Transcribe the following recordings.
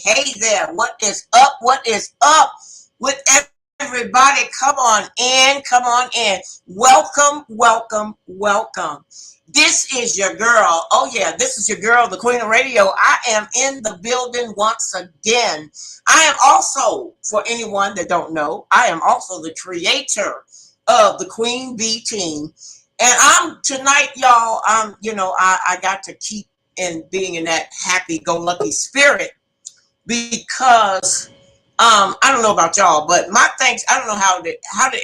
Hey there. What is up? What is up with everybody? Come on in. Come on in. Welcome, welcome, welcome. This is your girl. Oh, yeah, this is your girl, the Queen of Radio. I am in the building once again. I am also, for anyone that don't know, I am also the creator of the Queen Bee team. And I'm tonight, y'all, I got to keep in being in that happy-go-lucky spirit because I don't know about y'all, but my thanks, I don't know how did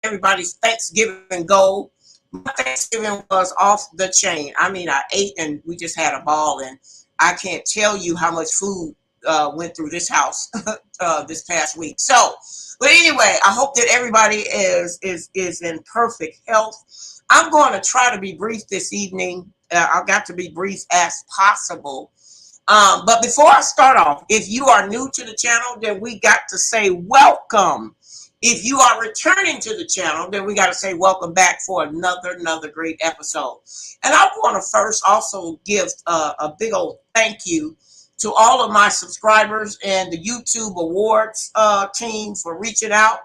everybody's Thanksgiving go. My Thanksgiving was off the chain. I mean, I ate and we just had a ball, and I can't tell you how much food went through this house this past week. So, but anyway, I hope that everybody is in perfect health. I'm going to try to be brief this evening. I've got to be brief as possible. But before I start off, if you are new to the channel, then we got to say welcome. If you are returning to the channel, then we got to say welcome back for another great episode. And I want to first also give a big old thank you to all of my subscribers and the YouTube Awards team for reaching out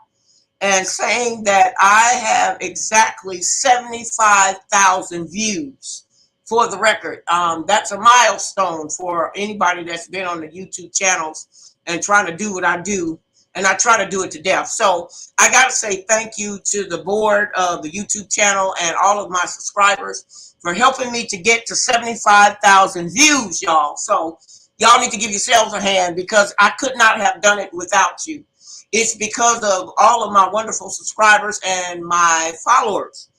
and saying that I have exactly 75,000 views. For the record, that's a milestone for anybody that's been on the YouTube channels and trying to do what I do, and I try to do it to death. So I got to say thank you to the board of the YouTube channel and all of my subscribers for helping me to get to 75,000 views, y'all. So y'all need to give yourselves a hand because I could not have done it without you. It's because of all of my wonderful subscribers and my followers.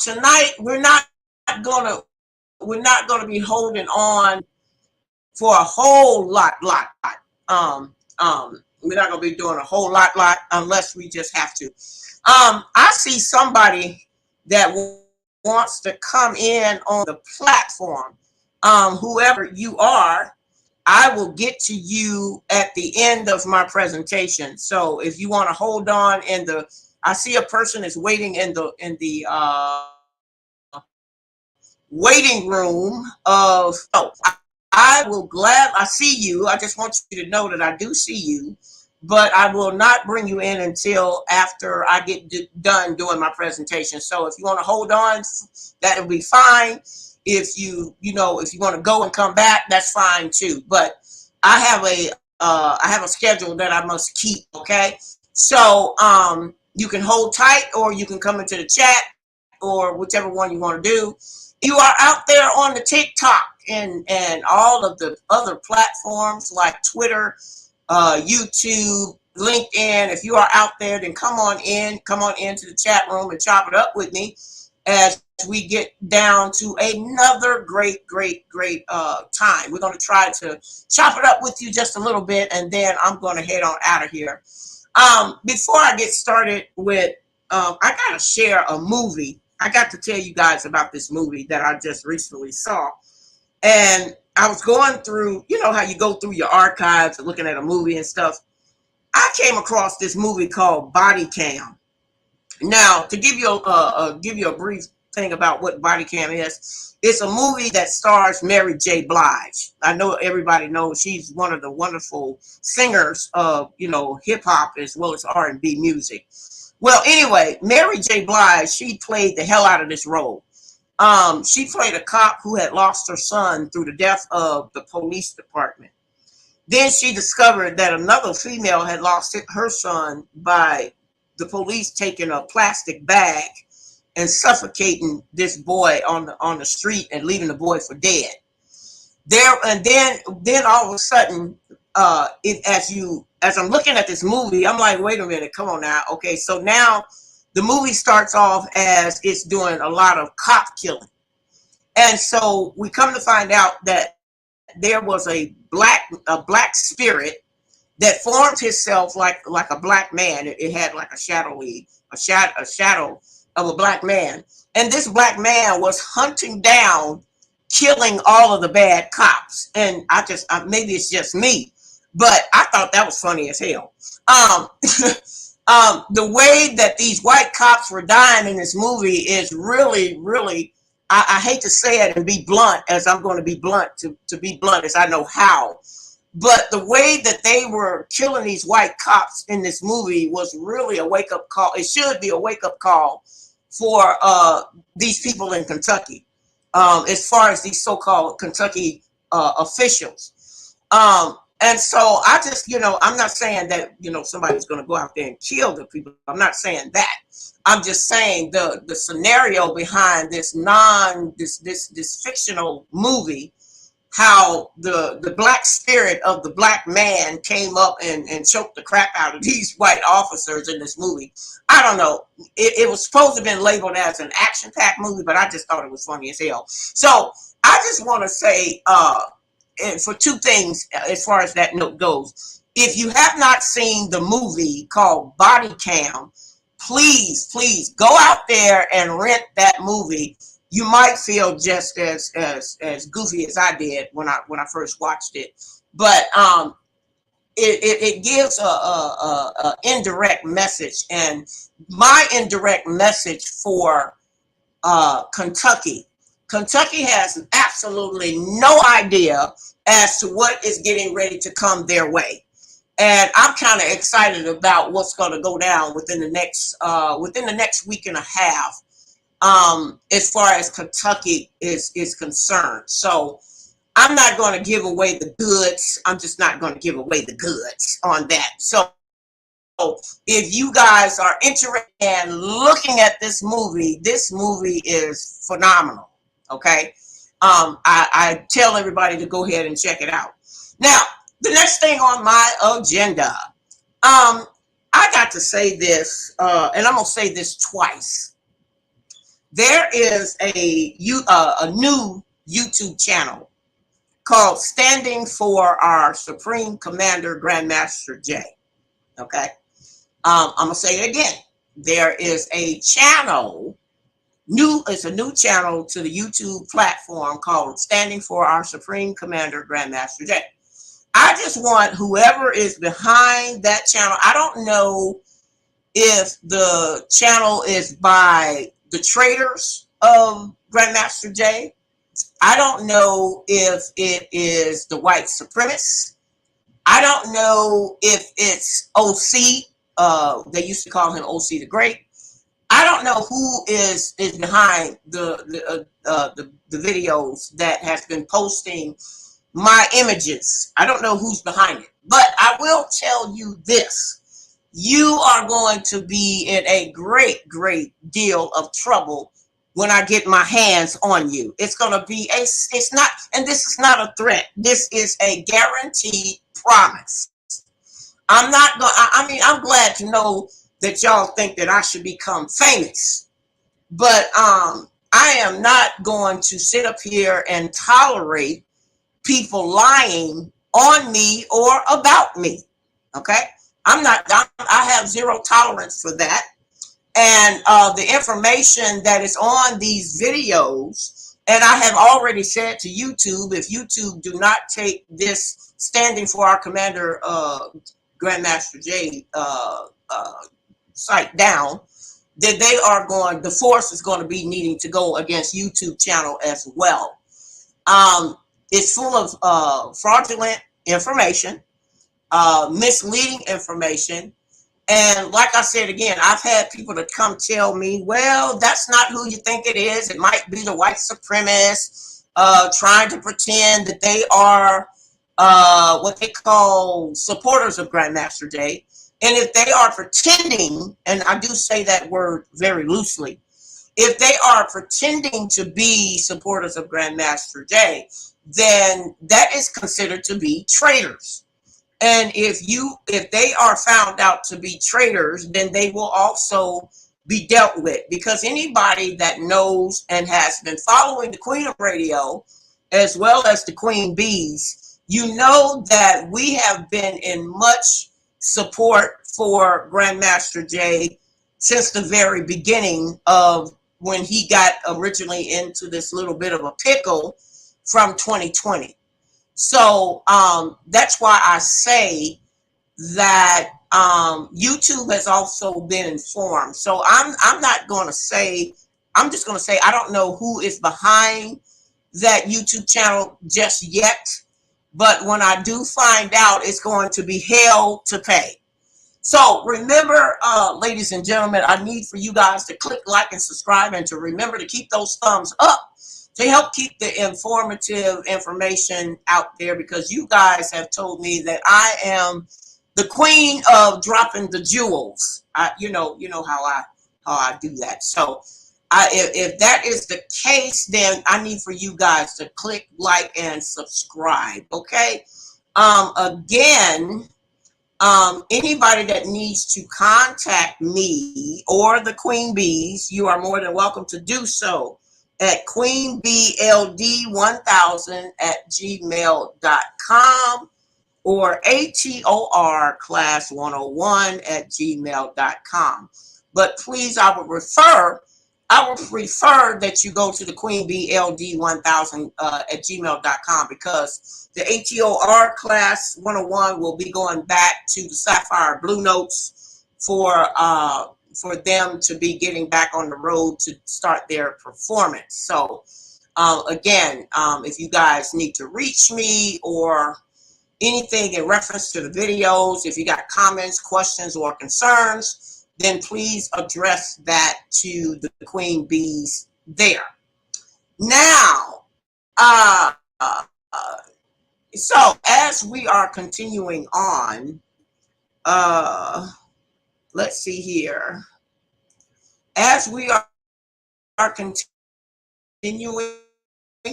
Tonight we're not gonna be holding on for a whole lot. We're not gonna be doing a whole lot unless we just have to. I see somebody that wants to come in on the platform. Whoever you are, I will get to you at the end of my presentation. So if you want to hold on I see a person is waiting in the waiting room of, I see you. I just want you to know that I do see you, but I will not bring you in until after I get done doing my presentation. So if you want to hold on, that'll be fine. If you want to go and come back, that's fine too. But I have a schedule that I must keep. Okay. So, you can hold tight or you can come into the chat or whichever one you want to do. You are out there on the TikTok and all of the other platforms like Twitter, YouTube, LinkedIn. If you are out there, then come on into the chat room and chop it up with me as we get down to another great time. We're going to try to chop it up with you just a little bit, and then I'm going to head on out of here. Before I get started with, I got to share a movie. I got to tell you guys about this movie that I just recently saw. And I was going through, you know how you go through your archives and looking at a movie and stuff. I came across this movie called Body Cam. Now, to give you a brief thing about what body cam is. It's a movie that stars Mary J. Blige. I know everybody knows she's one of the wonderful singers of, you know, hip hop as well as R&B music. Well, anyway, Mary J. Blige, she played the hell out of this role. She played a cop who had lost her son through the death of the police department. Then she discovered that another female had lost her son by the police taking a plastic bag and suffocating this boy on the street and leaving the boy for dead. There and then all of a sudden, as I'm looking at this movie, I'm like, wait a minute, come on now, okay. So now the movie starts off as it's doing a lot of cop killing, and so we come to find out that there was a black spirit that formed himself like a black man. It had like a shadow of a black man, and this black man was hunting down, killing all of the bad cops. And maybe it's just me, but I thought that was funny as hell. Um, the way that these white cops were dying in this movie is really, really. I hate to say it and be blunt, as I'm going to be blunt to be blunt as I know how. But the way that they were killing these white cops in this movie was really a wake up call. It should be a wake up call for these people in Kentucky, as far as these so-called Kentucky officials. And so I just, I'm not saying that, somebody's going to go out there and kill the people. I'm not saying that. I'm just saying the scenario behind this fictional movie, how the black spirit of the black man came up and choked the crap out of these white officers in this movie. I don't know. It was supposed to have been labeled as an action-packed movie, but I just thought it was funny as hell. So I just want to say, and for two things as far as that note goes. If you have not seen the movie called Body Cam, please go out there and rent that movie. You might feel just as goofy as I did when I first watched it, but it gives a indirect message, and my indirect message for Kentucky has absolutely no idea as to what is getting ready to come their way. And I'm kind of excited about what's going to go down within the next week and a half, as far as Kentucky is concerned. So I'm not going to give away the goods. I'm just not going to give away the goods on that. So if you guys are interested in looking at this movie is phenomenal. Okay. I tell everybody to go ahead and check it out. Now, the next thing on my agenda, I got to say this, and I'm going to say this twice. There is a new YouTube channel called Standing for Our Supreme Commander Grandmaster J. Okay. I'm going to say it again. There is a channel, it's a new channel to the YouTube platform called Standing for Our Supreme Commander Grandmaster J. I just want whoever is behind that channel. I don't know if the channel is by the traders of Grandmaster J. I don't know if it is the white supremacists. I don't know if it's OC. They used to call him OC the Great. I don't know who is behind the videos that has been posting my images. I don't know who's behind it, but I will tell you this: you are going to be in a great deal of trouble when I get my hands on you. It's going to be it's not, and this is not a threat. This is a guaranteed promise. I'm not going. I mean, I'm glad to know that y'all think that I should become famous, but I am not going to sit up here and tolerate people lying on me or about me. Okay, I have zero tolerance for that. And the information that is on these videos, and I have already said to YouTube, if YouTube do not take this Standing for Our Commander Grandmaster J site down, then the force is going to be needing to go against YouTube channel as well. It's full of fraudulent information, misleading information. And like I said, again, I've had people to come tell me, well, that's not who you think it is. It might be the white supremacists trying to pretend that they are what they call supporters of Grandmaster Jay. And if they are pretending, and I do say that word very loosely, if they are pretending to be supporters of Grandmaster Jay, then that is considered to be traitors. And if they are found out to be traitors, then they will also be dealt with, because anybody that knows and has been following the Queen of Radio as well as the Queen Bees, you know that we have been in much support for Grandmaster Jay since the very beginning of when he got originally into this little bit of a pickle from 2020. So that's why I say that YouTube has also been informed. So I'm not going to say, I'm just going to say I don't know who is behind that YouTube channel just yet. But when I do find out, it's going to be hell to pay. So remember, ladies and gentlemen, I need for you guys to click like and subscribe, and to remember to keep those thumbs up to help keep the informative information out there, because you guys have told me that I am the queen of dropping the jewels. You know how I do that. So if that is the case, then I need for you guys to click like and subscribe. Okay. Again, anybody that needs to contact me or the Queen Bees, you are more than welcome to do so at queenbld1000@gmail.com or atorclass101@gmail.com. But please, I would prefer that you go to the queenbld1000 @gmail.com, because the ATOR class 101 will be going back to the Sapphire Blue Notes for them to be getting back on the road to start their performance. So again, if you guys need to reach me or anything in reference to the videos, if you got comments, questions, or concerns, then please address that to the Queen Bees there. Now, so as we are continuing on, let's see here. As we are continuing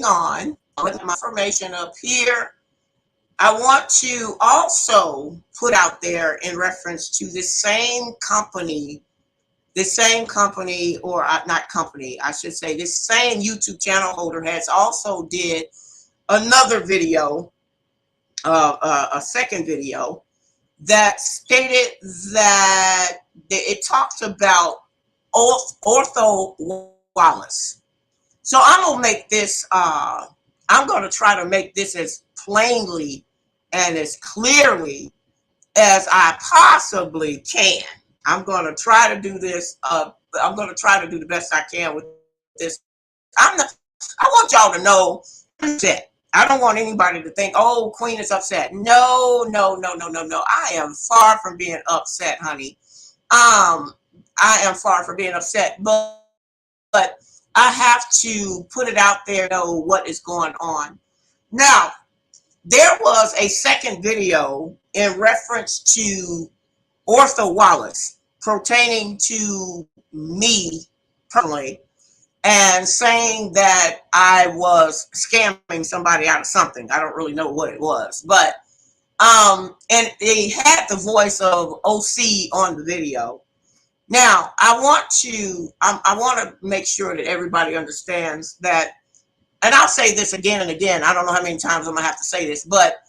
on with my information up here, I want to also put out there in reference to this same company, or not company, I should say, this same YouTube channel holder has also did another video, a second video, that stated that it talks about Othal Wallace. So I'm gonna make this. I'm gonna try to make this as plainly and as clearly as I possibly can. I'm gonna try to do this. I'm gonna try to do the best I can with this. I want y'all to know I'm upset. I don't want anybody to think, oh, Queen is upset. No. I am far from being upset, honey. I am far from being upset, but I have to put it out there, know what is going on. Now, there was a second video in reference to Othal Wallace pertaining to me personally, and saying that I was scamming somebody out of something. I don't really know what it was, but and they had the voice of OC on the video. Now, I want to make sure that everybody understands that, and I'll say this again and again. I don't know how many times I'm gonna have to say this, but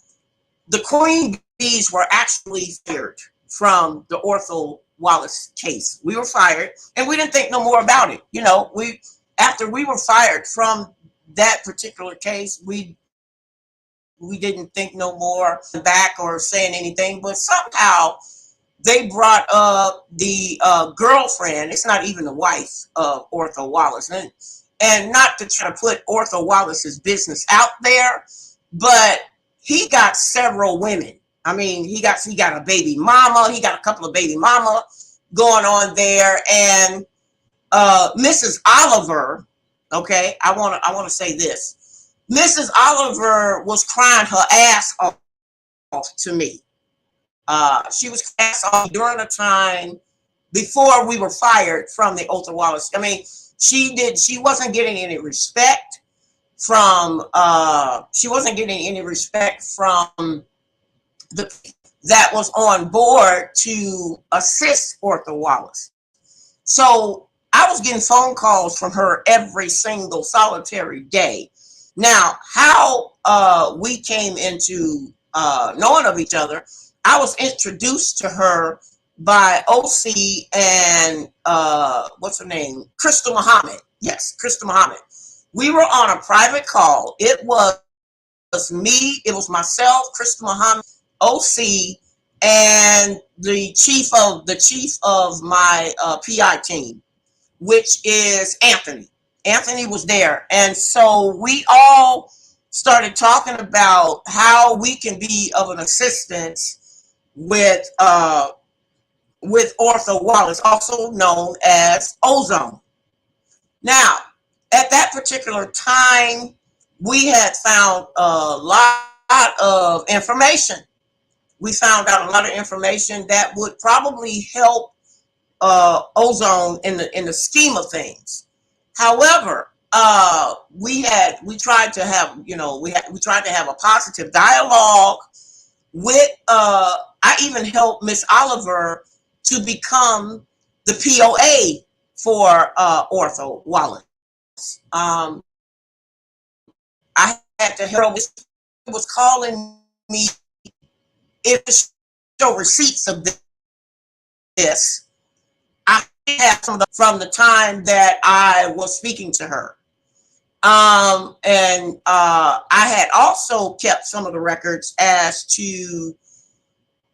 the Queen Bees were actually fired from the Othal Wallace case. We were fired, and we didn't think no more about it. You know, after we were fired from that particular case, we didn't think no more back or saying anything. But somehow they brought up the girlfriend. It's not even the wife of Othal Wallace, and not to try to put Othal Wallace's business out there, but he got several women. I mean, he got a baby mama. He got a couple of baby mama going on there, and Mrs. Oliver. Okay, I want to say this. Mrs. Oliver was crying her ass off to me. She was cast off during a time before we were fired from the Othal Wallace. I mean, she wasn't getting any respect from the that was on board to assist Othal Wallace. So I was getting phone calls from her every single solitary day. Now, how we came into knowing of each other, I was introduced to her by OC and what's her name? Crystal Muhammad. Yes, Crystal Muhammad. We were on a private call. It was me, it was myself, Crystal Muhammad, OC, and the chief of my PI team, which is Anthony. Anthony was there. And so we all started talking about how we can be of an assistance with Othal Wallace, also known as Ozone. Now, at that particular time, we had found a lot of information. We found out a lot of information that would probably help Ozone in the scheme of things. However, we tried to have we tried to have a positive dialogue with. I even helped Miss Oliver to become the POA for Othal Wallace. I had to help. It was calling me. It was show receipts of this. I had some of from the time that I was speaking to her. And I had also kept some of the records as to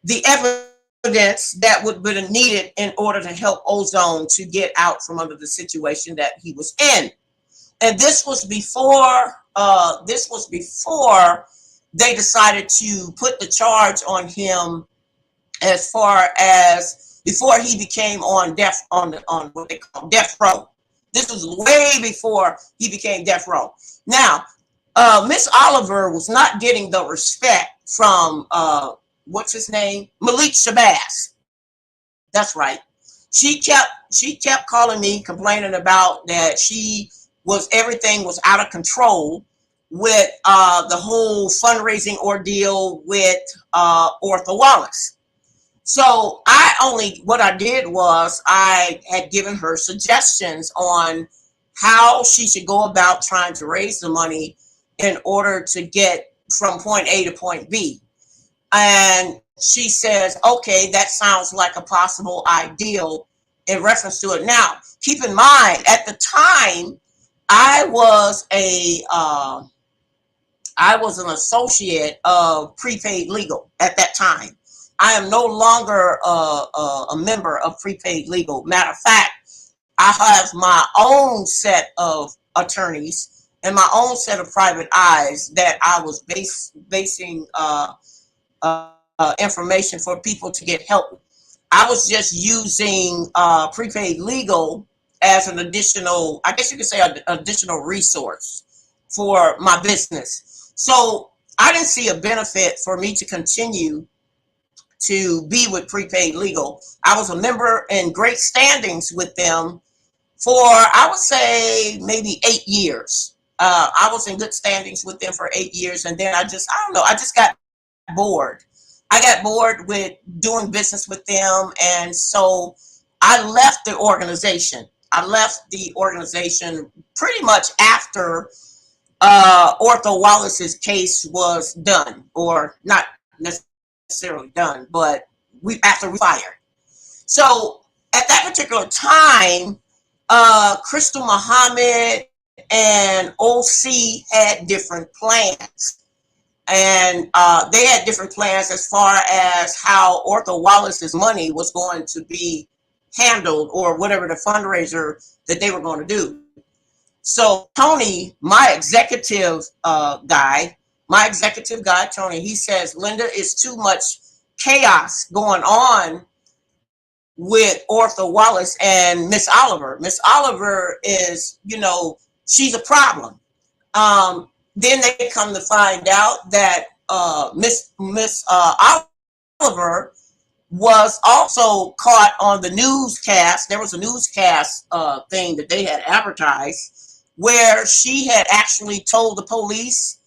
the evidence that would be needed in order to help Ozone to get out from under the situation that he was in. And this was before they decided to put the charge on him, as far as before he became on what they call death row. This was way before he became death row. Now, Miss Oliver was not getting the respect from what's his name, Malik Shabazz. That's right. She kept calling me, complaining about that everything was out of control with the whole fundraising ordeal with Othal Wallace. So what I did was I had given her suggestions on how she should go about trying to raise the money in order to get from point A to point B. And she says, okay, that sounds like a possible ideal in reference to it. Now, keep in mind, at the time, I was an associate of Prepaid Legal at that time. I am no longer a member of Prepaid Legal. Matter of fact, I have my own set of attorneys and my own set of private eyes that I was basing information for people to get help. I was just using Prepaid Legal as an additional, I guess you could say, an additional resource for my business. So I didn't see a benefit for me to continue to be with Prepaid Legal. I was a member in great standings with them for, I would say, maybe 8 years. I was in good standings with them for 8 years, and then I just got bored. I got bored with doing business with them, and so I left the organization. I left the organization pretty much after Othal Wallace's case was done, or not necessarily done, but after we fired. So at that particular time, Crystal Muhammad and OC had different plans. and they had different plans as far as how Othal Wallace's money was going to be handled, or whatever the fundraiser that they were going to do. So Tony, my executive guy, Tony, he says, Linda, it's too much chaos going on with Othal Wallace and Miss Oliver. Miss Oliver is, she's a problem. Then they come to find out that Miss Oliver was also caught on the newscast. There was a newscast thing that they had advertised where she had actually told the police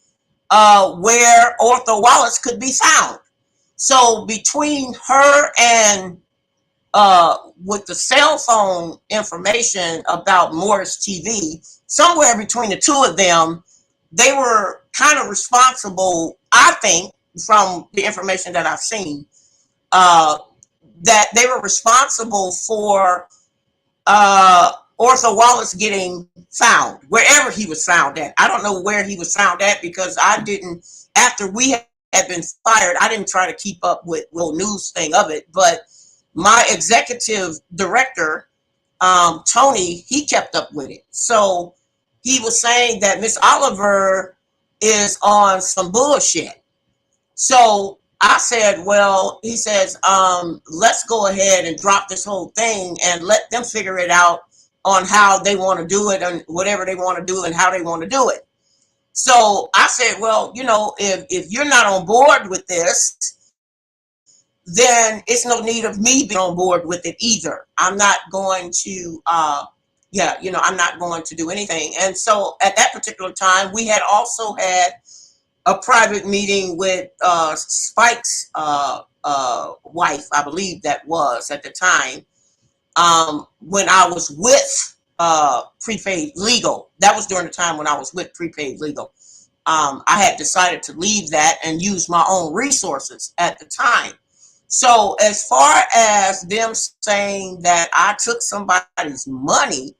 where Othal Wallace could be found. So between her and with the cell phone information about Morris TV, somewhere between the two of them, they were kind of responsible, I think, from the information that I've seen, that they were responsible for Othal Wallace getting found, wherever he was found at. I don't know where he was found at, because I didn't, after we had been fired, I didn't try to keep up with the news thing of it, but my executive director, Tony, he kept up with it. So he was saying that Miss Oliver is on some bullshit. So I said, well, he says, let's go ahead and drop this whole thing and let them figure it out on how they want to do it, and whatever they want to do and how they want to do it. So I said, well, if you're not on board with this, then it's no need of me being on board with it either. I'm not going to, I'm not going to do anything. And so at that particular time, we had also had a private meeting with Spike's wife, I believe that was at the time, when I was with Prepaid Legal. That was during the time when I was with Prepaid Legal. I had decided to leave that and use my own resources at the time. So as far as them saying that I took somebody's money,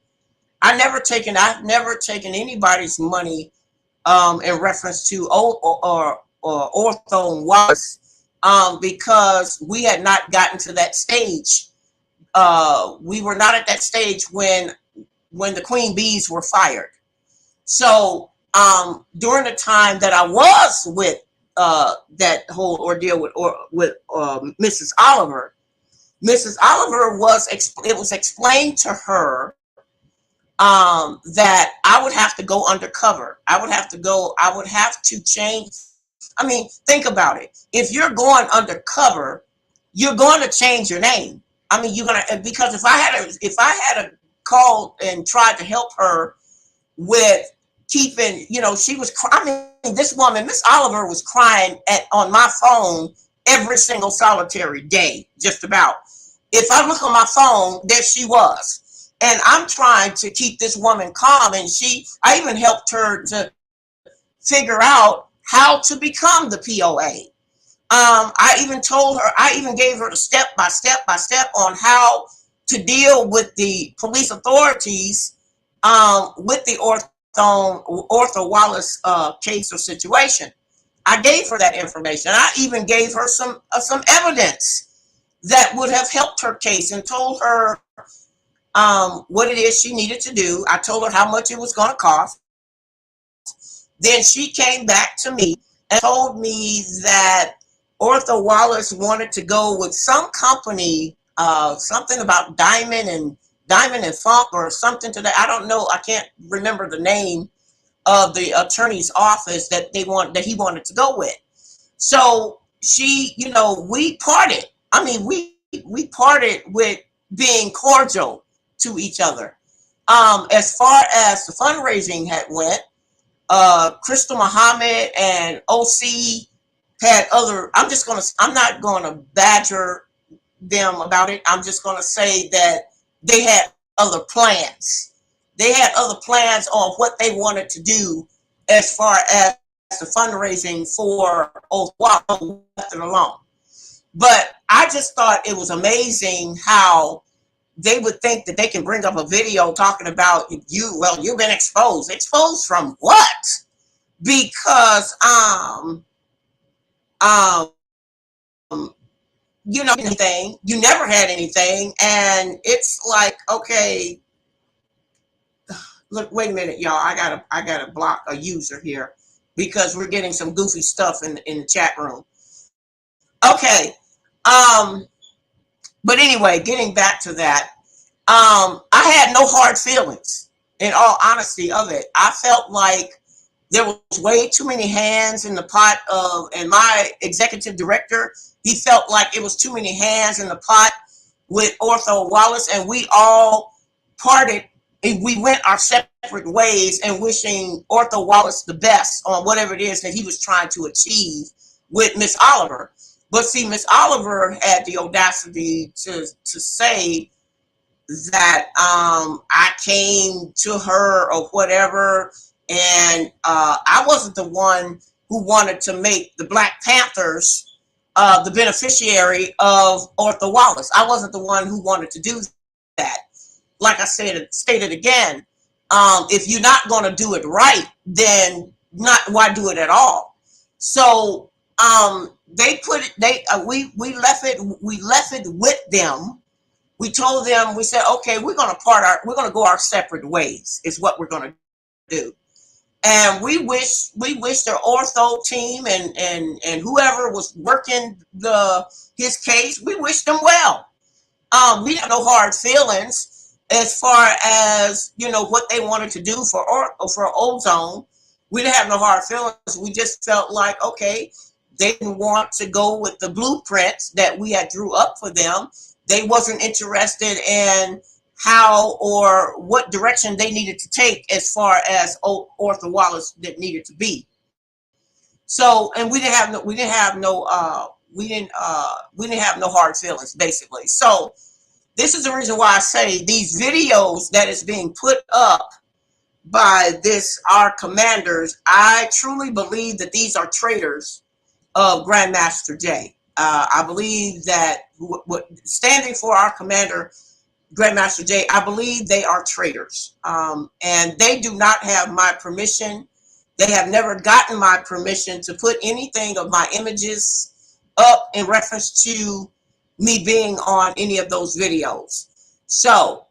I've never taken anybody's money in reference to Othal Wallace, because we had not gotten to that stage. We were not at that stage when the Queen Bees were fired. So during the time that I was with that whole ordeal with Mrs. Oliver. Mrs. Oliver it was explained to her that I would have to go undercover. I would have to change. I mean, think about it. If you're going undercover, you're going to change your name. I mean, because if I had called and tried to help her with keeping, she was, this woman, Miss Oliver, was crying on my phone every single solitary day, just about. If I look on my phone, there she was. And I'm trying to keep this woman calm. And I even helped her to figure out how to become the POA. I even gave her the step by step on how to deal with the police authorities, with the Othal Wallace case or situation. I gave her that information. I even gave her some evidence that would have helped her case, and told her what it is she needed to do. I told her how much it was going to cost. Then she came back to me and told me that Othal Wallace wanted to go with some company, something about Diamond and Funk or something to that. I don't know. I can't remember the name of the attorney's office that he wanted to go with. So we parted. I mean, we parted with being cordial to each other. As far as the fundraising had went, Crystal Muhammad and OC had other. I'm not gonna badger them about it. I'm just gonna say that they had other plans. They had other plans on what they wanted to do as far as the fundraising for Othal, left it alone. But I just thought it was amazing how they would think that they can bring up a video talking about you've been exposed. Exposed from what? Because um, you know, anything, you never had anything, and it's like, okay, look, wait a minute, y'all, I gotta block a user here because we're getting some goofy stuff in the chat room. Okay, um, but anyway, getting back to that, I had no hard feelings, in all honesty of it. I felt like there was way too many hands in the pot of, and my executive director, he felt like it was too many hands in the pot with Othal Wallace, and we all parted. We went our separate ways, and wishing Othal Wallace the best on whatever it is that he was trying to achieve with Miss Oliver. But see, Miss Oliver had the audacity to say that I came to her or whatever, and I wasn't the one who wanted to make the Black Panthers the beneficiary of Othal Wallace. I wasn't the one who wanted to do that. Like I said, stated again, if you're not going to do it right, then not why do it at all? So they put it. We left it with them. We told them, we said, okay, we're going to go our separate ways is what we're going to do. And we wish their ortho team and whoever was working his case, we wish them well. We have no hard feelings as far as, you know, what they wanted to do for Ozone. We didn't have no hard feelings. We just felt like, okay, they didn't want to go with the blueprints that we had drew up for them. They wasn't interested in how or what direction they needed to take as far as Othal Wallace that needed to be. So, and we didn't have no hard feelings, basically. So this is the reason why I say these videos that is being put up by our commanders, I truly believe that these are traitors of Grandmaster J. I believe that standing for our commander, Grandmaster J, I believe they are traitors. And they do not have my permission. They have never gotten my permission to put anything of my images up in reference to me being on any of those videos. So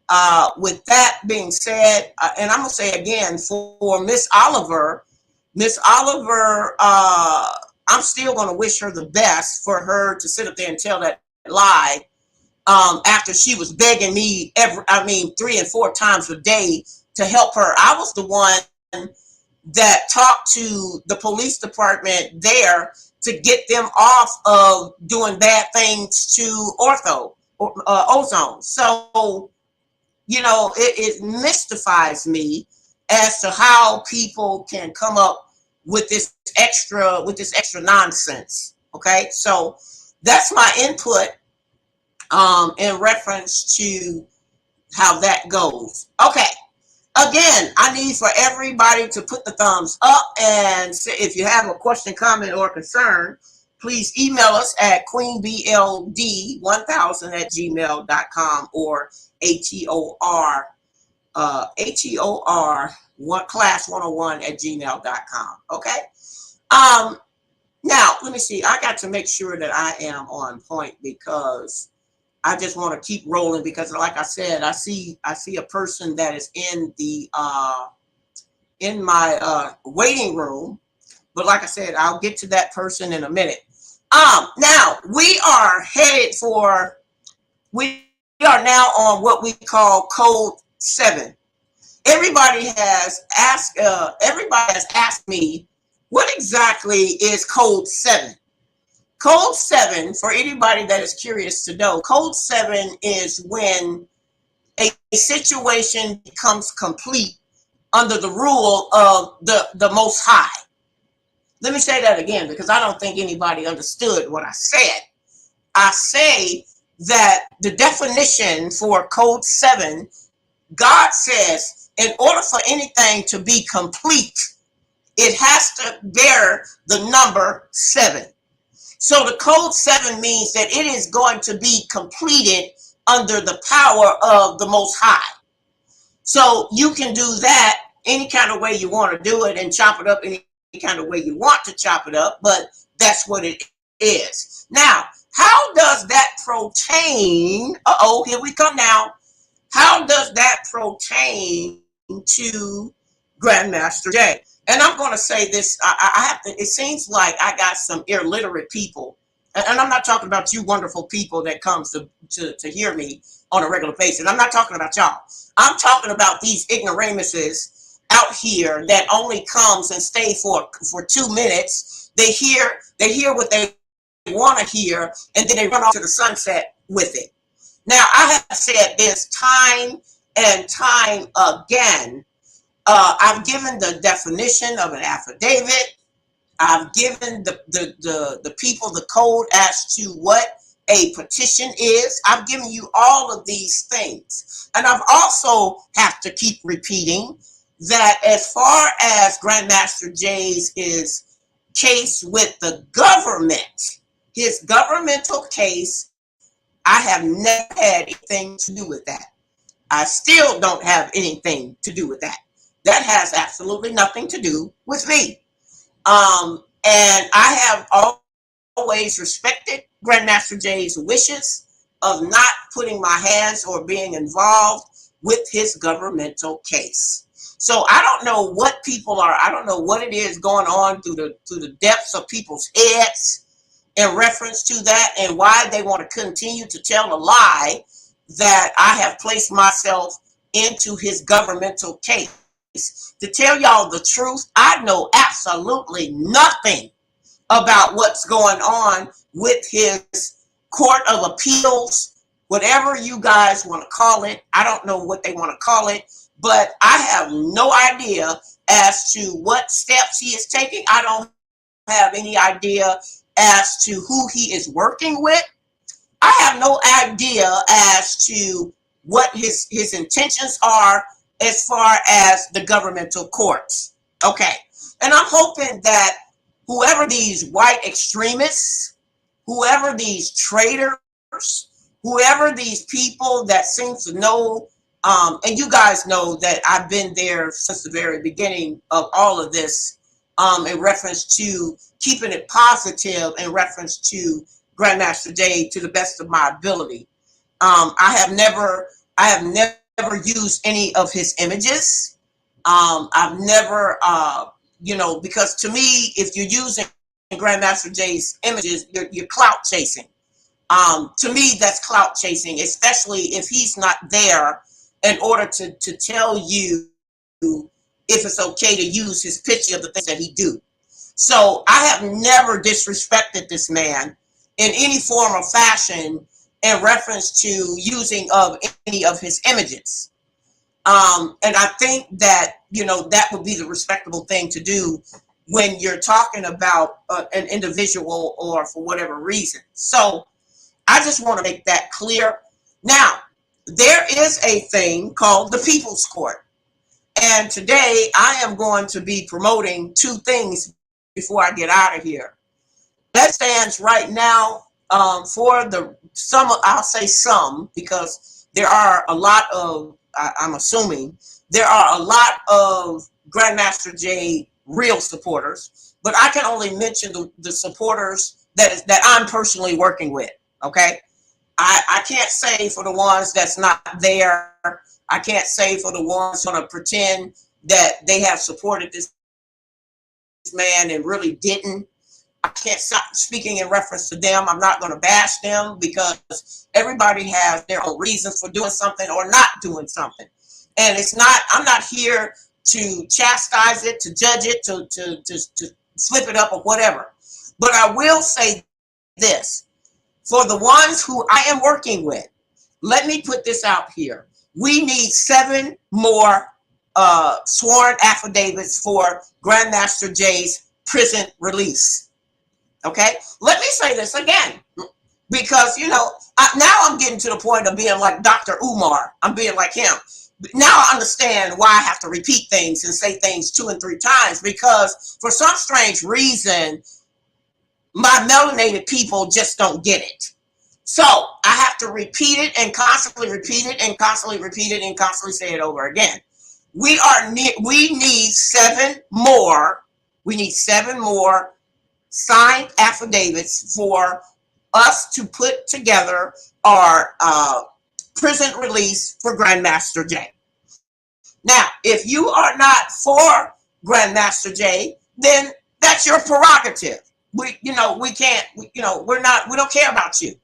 with that being said, and I'm going to say again, for Miss Oliver, I'm still going to wish her the best for her to sit up there and tell that lie after she was begging me 3 and 4 times a day to help her. I was the one that talked to the police department there to get them off of doing bad things to Ozone. So, you know, it mystifies me as to how people can come up with this extra nonsense. Okay, so that's my input in reference to how that goes. Okay, again, I need for everybody to put the thumbs up, and if you have a question, comment, or concern, please email us at queenbld1000@gmail.com or HEOR class101@gmail.com. Okay. Now let me see. I got to make sure that I am on point because I just want to keep rolling because, like I said, I see a person that is in my waiting room. But like I said, I'll get to that person in a minute. Now we are now on what we call code 7. Everybody has asked me, what exactly is code 7? Code 7, for anybody that is curious to know, code 7 is when a situation becomes complete under the rule of the Most High. Let me say that again because I don't think anybody understood what I said. I say that the definition for code 7, God says, in order for anything to be complete, it has to bear the number 7. So the code 7 means that it is going to be completed under the power of the Most High. So you can do that any kind of way you want to do it and chop it up any kind of way you want to chop it up, but that's what it is. Now, how does that pertain? Here we come now. How does that pertain to Grandmaster Jay? And I'm going to say this. I have to. It seems like I got some illiterate people, and I'm not talking about you wonderful people that comes to hear me on a regular basis. I'm not talking about y'all. I'm talking about these ignoramuses out here that only comes and stay for 2 minutes. They hear what they want to hear, and then they run off to the sunset with it. Now, I have said this time and time again. I've given the definition of an affidavit. I've given the people the code as to what a petition is. I've given you all of these things. And I've also have to keep repeating that as far as Grandmaster Jay's case with the government, his governmental case, I have never had anything to do with that. I still don't have anything to do with that. That has absolutely nothing to do with me. And I have always respected Grandmaster Jay's wishes of not putting my hands or being involved with his governmental case. So I don't know what people are, I don't know what it is going on through the depths of people's heads in reference to that, and why they want to continue to tell a lie that I have placed myself into his governmental case. To tell y'all the truth, I know absolutely nothing about what's going on with his Court of Appeals, whatever you guys want to call it. I don't know what they want to call it, but I have no idea as to what steps he is taking. I don't have any idea as to who he is working with. I have no idea as to what his intentions are as far as the governmental courts. Okay. And I'm hoping that whoever these white extremists, whoever these traitors, whoever these people that seem to know, and you guys know that I've been there since the very beginning of all of this, in reference to keeping it positive, in reference to Grandmaster Jay to the best of my ability. I have never used any of his images. I've never, because to me, if you're using Grandmaster Jay's images, you're clout chasing. To me, that's clout chasing, especially if he's not there in order to tell you if it's okay to use his picture of the things that he do. So I have never disrespected this man in any form or fashion in reference to using of any of his images. And I think that, that would be the respectable thing to do when you're talking about an individual or for whatever reason. So I just want to make that clear. Now, there is a thing called the People's Court. And today I am going to be promoting 2 things before I get out of here. That stands right now for some, I'll say some, because there are a lot of, I'm assuming, there are a lot of Grandmaster Jay real supporters, but I can only mention the supporters that I'm personally working with, okay? I can't say for the ones that's not there. I can't say for the ones going to pretend that they have supported this man and really didn't. I can't stop speaking in reference to them. I'm not going to bash them because everybody has their own reasons for doing something or not doing something. And it's not, I'm not here to chastise it, to judge it, to flip it up or whatever. But I will say this, for the ones who I am working with, let me put this out here. We need 7 more sworn affidavits for Grandmaster Jay's prison release. Okay, let me say this again, because now I'm getting to the point of being like Dr. Umar. I'm being like him. Now I understand why I have to repeat things and say things 2 and 3 times, because for some strange reason, my melanated people just don't get it. So I have to repeat it and constantly repeat it and constantly repeat it and constantly say it over again. We need 7 more. We need 7 more signed affidavits for us to put together our prison release for Grandmaster J. Now, if you are not for Grandmaster J, then that's your prerogative. We can't, we don't care about you.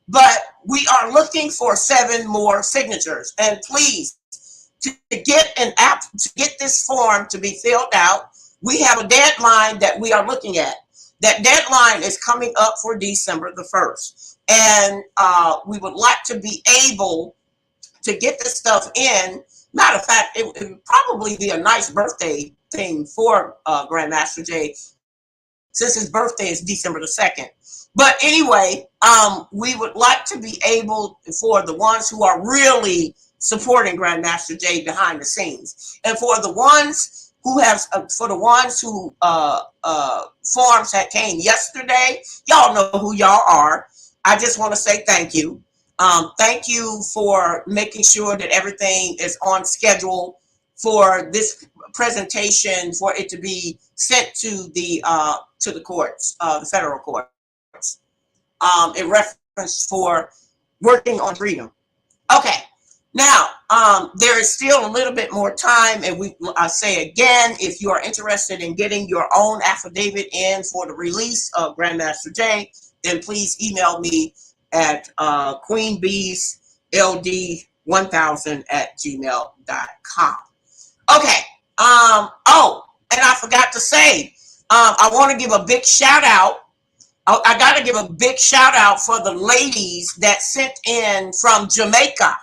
But we are looking for 7 more signatures. And please, to get this form to be filled out, we have a deadline that we are looking at. That deadline is coming up for December the 1st. And we would like to be able to get this stuff in. Matter of fact, it would probably be a nice birthday thing for Grandmaster J, since his birthday is December the 2nd. But anyway, we would like to be able, for the ones who are really supporting Grandmaster J behind the scenes, and for the ones who forms that came yesterday, y'all know who y'all are. I just want to say thank you. Thank you for making sure that everything is on schedule for this presentation, for it to be sent to the courts, the federal courts, in reference for working on freedom. Okay, now there is still a little bit more time, and I say again, if you are interested in getting your own affidavit in for the release of Grandmaster J, then please email me at queenbeesld1000@gmail.com. Okay. Oh, and I forgot to say, I want to give a big shout out. I got to give a big shout out for the ladies that sent in from Jamaica.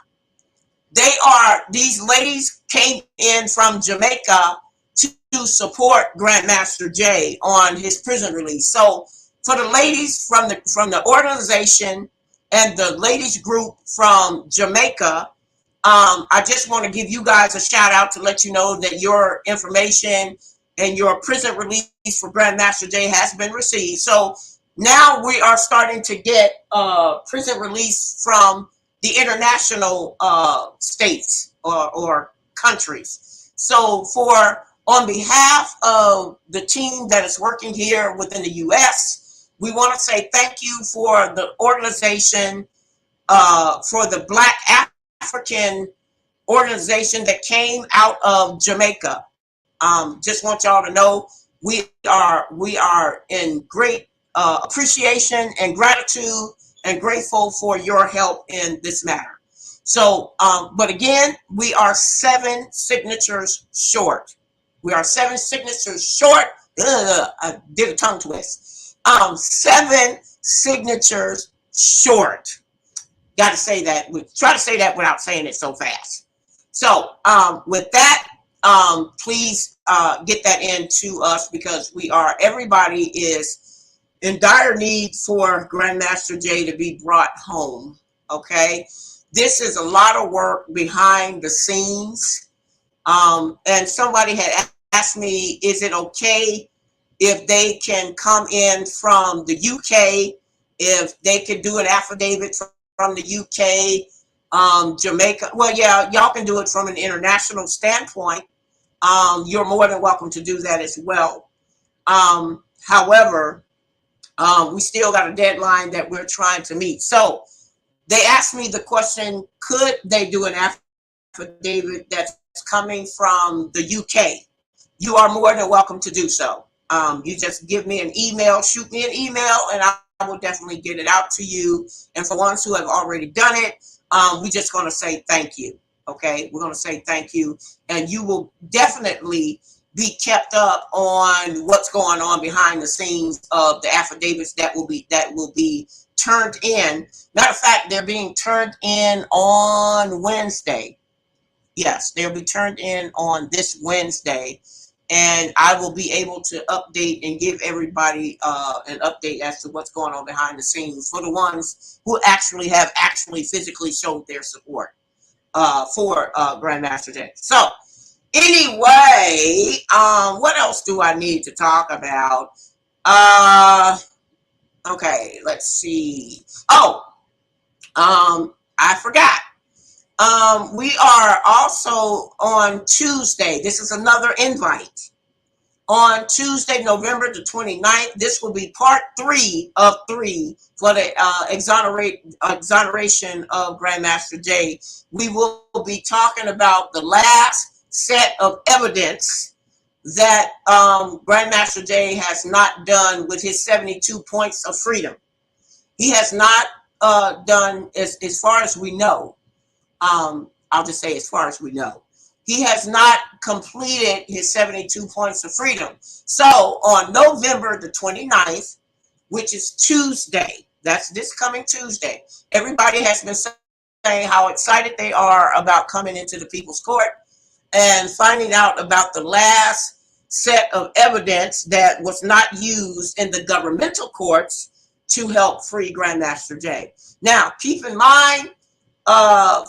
These ladies came in from Jamaica to support Grandmaster J on his prison release. So for the ladies from the organization and the ladies group from Jamaica, I just want to give you guys a shout out to let you know that your information and your prison release for Grandmaster J has been received. So now we are starting to get prison release from the international states or countries. So on behalf of the team that is working here within the U.S., we want to say thank you for the organization, for the Black African organization that came out of Jamaica. Just want y'all to know we are in great appreciation and gratitude and grateful for your help in this matter. So, but again, we are 7 signatures short. We are 7 signatures short. I did a tongue twist. 7 signatures short. Got to say that. Try to say that without saying it so fast. So with that, please get that into us, because everybody is in dire need for Grandmaster J to be brought home. Okay, this is a lot of work behind the scenes. And somebody had asked me, is it okay if they can come in from the UK, if they could do an affidavit from the UK, Jamaica? Well, yeah, y'all can do it from an international standpoint. You're more than welcome to do that as well. However, we still got a deadline that we're trying to meet. So they asked me the question, could they do an affidavit that's coming from the UK? You are more than welcome to do so. You just give me an email, shoot me an email, and I will definitely get it out to you. And for ones who have already done it, we're just going to say thank you. Okay, we're going to say thank you, and you will definitely be kept up on what's going on behind the scenes of the affidavits that will be turned in. Matter of fact, they're being turned in on Wednesday. Yes, they'll be turned in on this Wednesday, and I will be able to update and give everybody an update as to what's going on behind the scenes for the ones who have physically showed their support for Grandmaster J. So anyway, what else do I need to talk about? Okay, let's see. Oh, I forgot. We are also on Tuesday. This is another invite. on Tuesday, November the 29th. This will be part 3 of 3 for the exoneration of Grandmaster Jay. We will be talking about the last set of evidence that Grandmaster Jay has not done with his 72 points of freedom. He has not done, as far as we know, I'll just say as far as we know, he has not completed his 72 points of freedom. So on November the 29th, which is Tuesday, that's this coming Tuesday, everybody has been saying how excited they are about coming into the People's Court and finding out about the last set of evidence that was not used in the governmental courts to help free Grandmaster Jay. Now, keep in mind,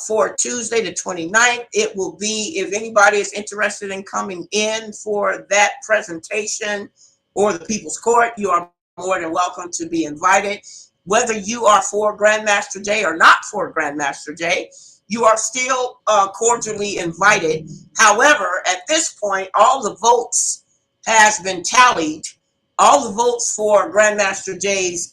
for Tuesday the 29th, it will be, if anybody is interested in coming in for that presentation or the People's Court, you are more than welcome to be invited. Whether you are for Grandmaster Jay or not for Grandmaster Jay, you are still cordially invited. However, at this point, all the votes has been tallied. All the votes for Grandmaster Jay's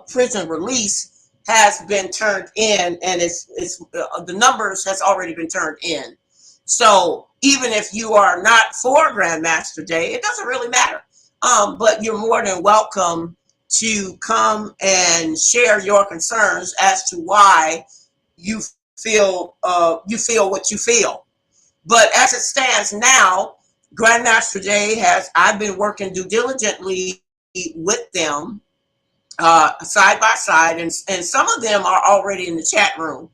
prison release has been turned in, and it's the numbers has already been turned in. So even if you are not for Grandmaster Jay, it doesn't really matter. But you're more than welcome to come and share your concerns as to why you feel what you feel. But as it stands now, Grandmaster Jay I've been working diligently with them side by side, and some of them are already in the chat room.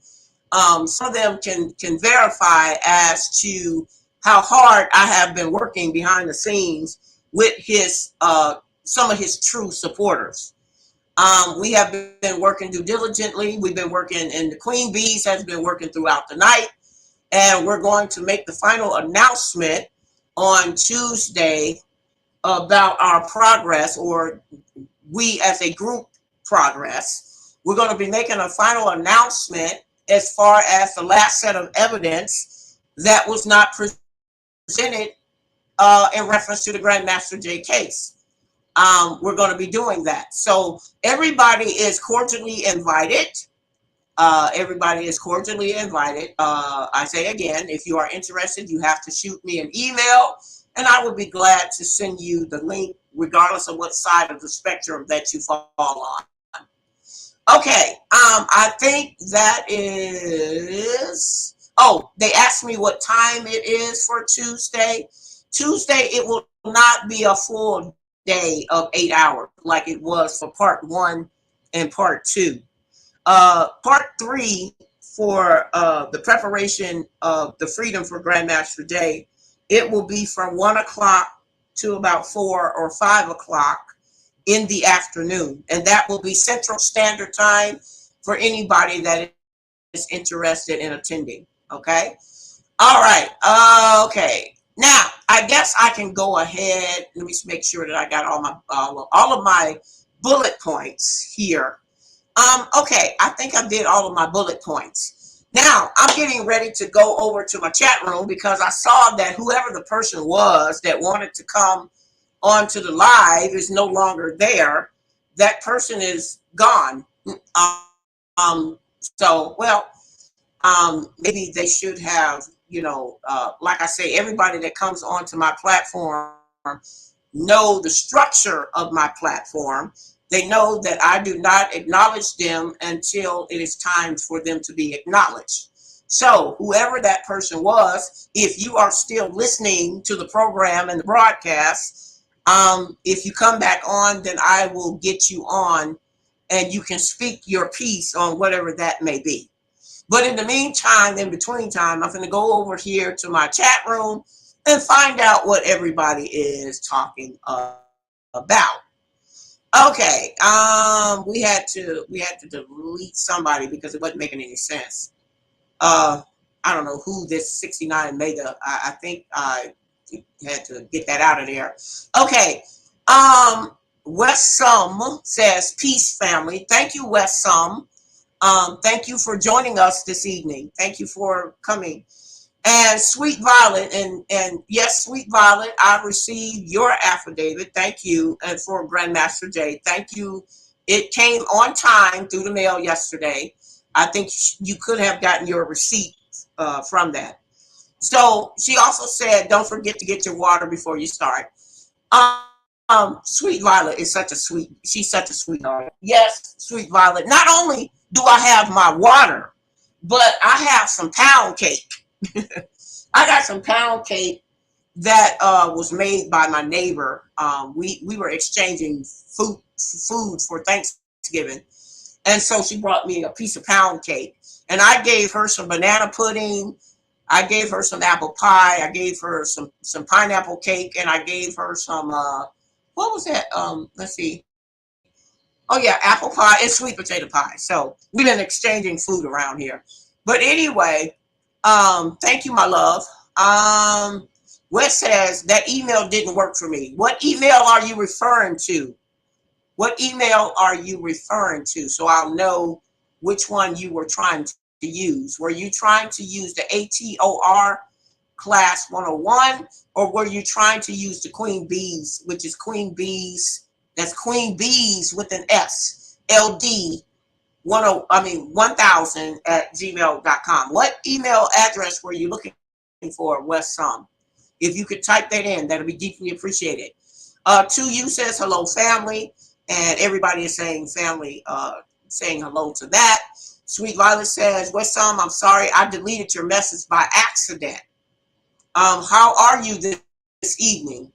Some of them can verify as to how hard I have been working behind the scenes with some of his true supporters. We have been working diligently. We've been working, and the Queen Bees has been working throughout the night, and we're going to make the final announcement on Tuesday about our progress, or we as a group progress. We're going to be making a final announcement as far as the last set of evidence that was not presented in reference to the Grandmaster Jay case. We're going to be doing that. So everybody is cordially invited. Everybody is cordially invited. I say again, if you are interested, you have to shoot me an email, and I will be glad to send you the link, regardless of what side of the spectrum that you fall on. Okay, I think that is, they asked me what time it is for Tuesday. Tuesday, it will not be a full day of 8 hours like it was for part 1 and part 2. Part 3 for the preparation of the freedom for Grandmaster Jay, it will be from 1 o'clock to about 4 or 5 o'clock in the afternoon, and that will be Central Standard Time for anybody that is interested in attending. Okay, all right. Okay, now I guess I can go ahead. Let me make sure that I got all of my bullet points here. Okay, I think I did all of my bullet points. Now I'm getting ready to go over to my chat room because I saw that whoever the person was that wanted to come onto the live is no longer there. That person is gone. So, well, maybe they should have, like I say, everybody that comes onto my platform know the structure of my platform. They know that I do not acknowledge them until it is time for them to be acknowledged. So whoever that person was, if you are still listening to the program and the broadcast, if you come back on, then I will get you on and you can speak your piece on whatever that may be. But in the meantime, in between time, I'm going to go over here to my chat room and find out what everybody is talking about. Okay, we had to delete somebody because it wasn't making any sense. I don't know who this 69 mega. I think I had to get that out of there. Okay, West Sum says peace, family. Thank you, West Sum. Thank you for joining us this evening. Thank you for coming. And Sweet Violet, and yes, Sweet Violet, I received your affidavit. Thank you. And for Grandmaster Jay, thank you. It came on time through the mail yesterday. I think you could have gotten your receipt from that. So she also said, don't forget to get your water before you start. Sweet Violet is such a sweet, she's such a sweetheart. Yes, Sweet Violet. Not only do I have my water, but I have some pound cake. I got some pound cake that was made by my neighbor. We were exchanging food for Thanksgiving, and so she brought me a piece of pound cake, and I gave her some banana pudding. I gave her some apple pie. I gave her some pineapple cake, and I gave her some what was that? Let's see. Oh yeah, apple pie and sweet potato pie. So we've been exchanging food around here. But anyway, thank you, my love. Wes says that email didn't work for me. What email are you referring to? What email are you referring to? So I'll know which one you were trying to use. Were you trying to use the ATOR class 101, or were you trying to use the Queen Bees, which is Queen Bees, that's Queen Bees with an S, LD 1000 at gmail.com. What email address were you looking for, West Some? If you could type that in, that'll be deeply appreciated. To you says hello, family, and everybody is saying family, saying hello to that. Sweet Violet says, West Some, I'm sorry, I deleted your message by accident. How are you this evening?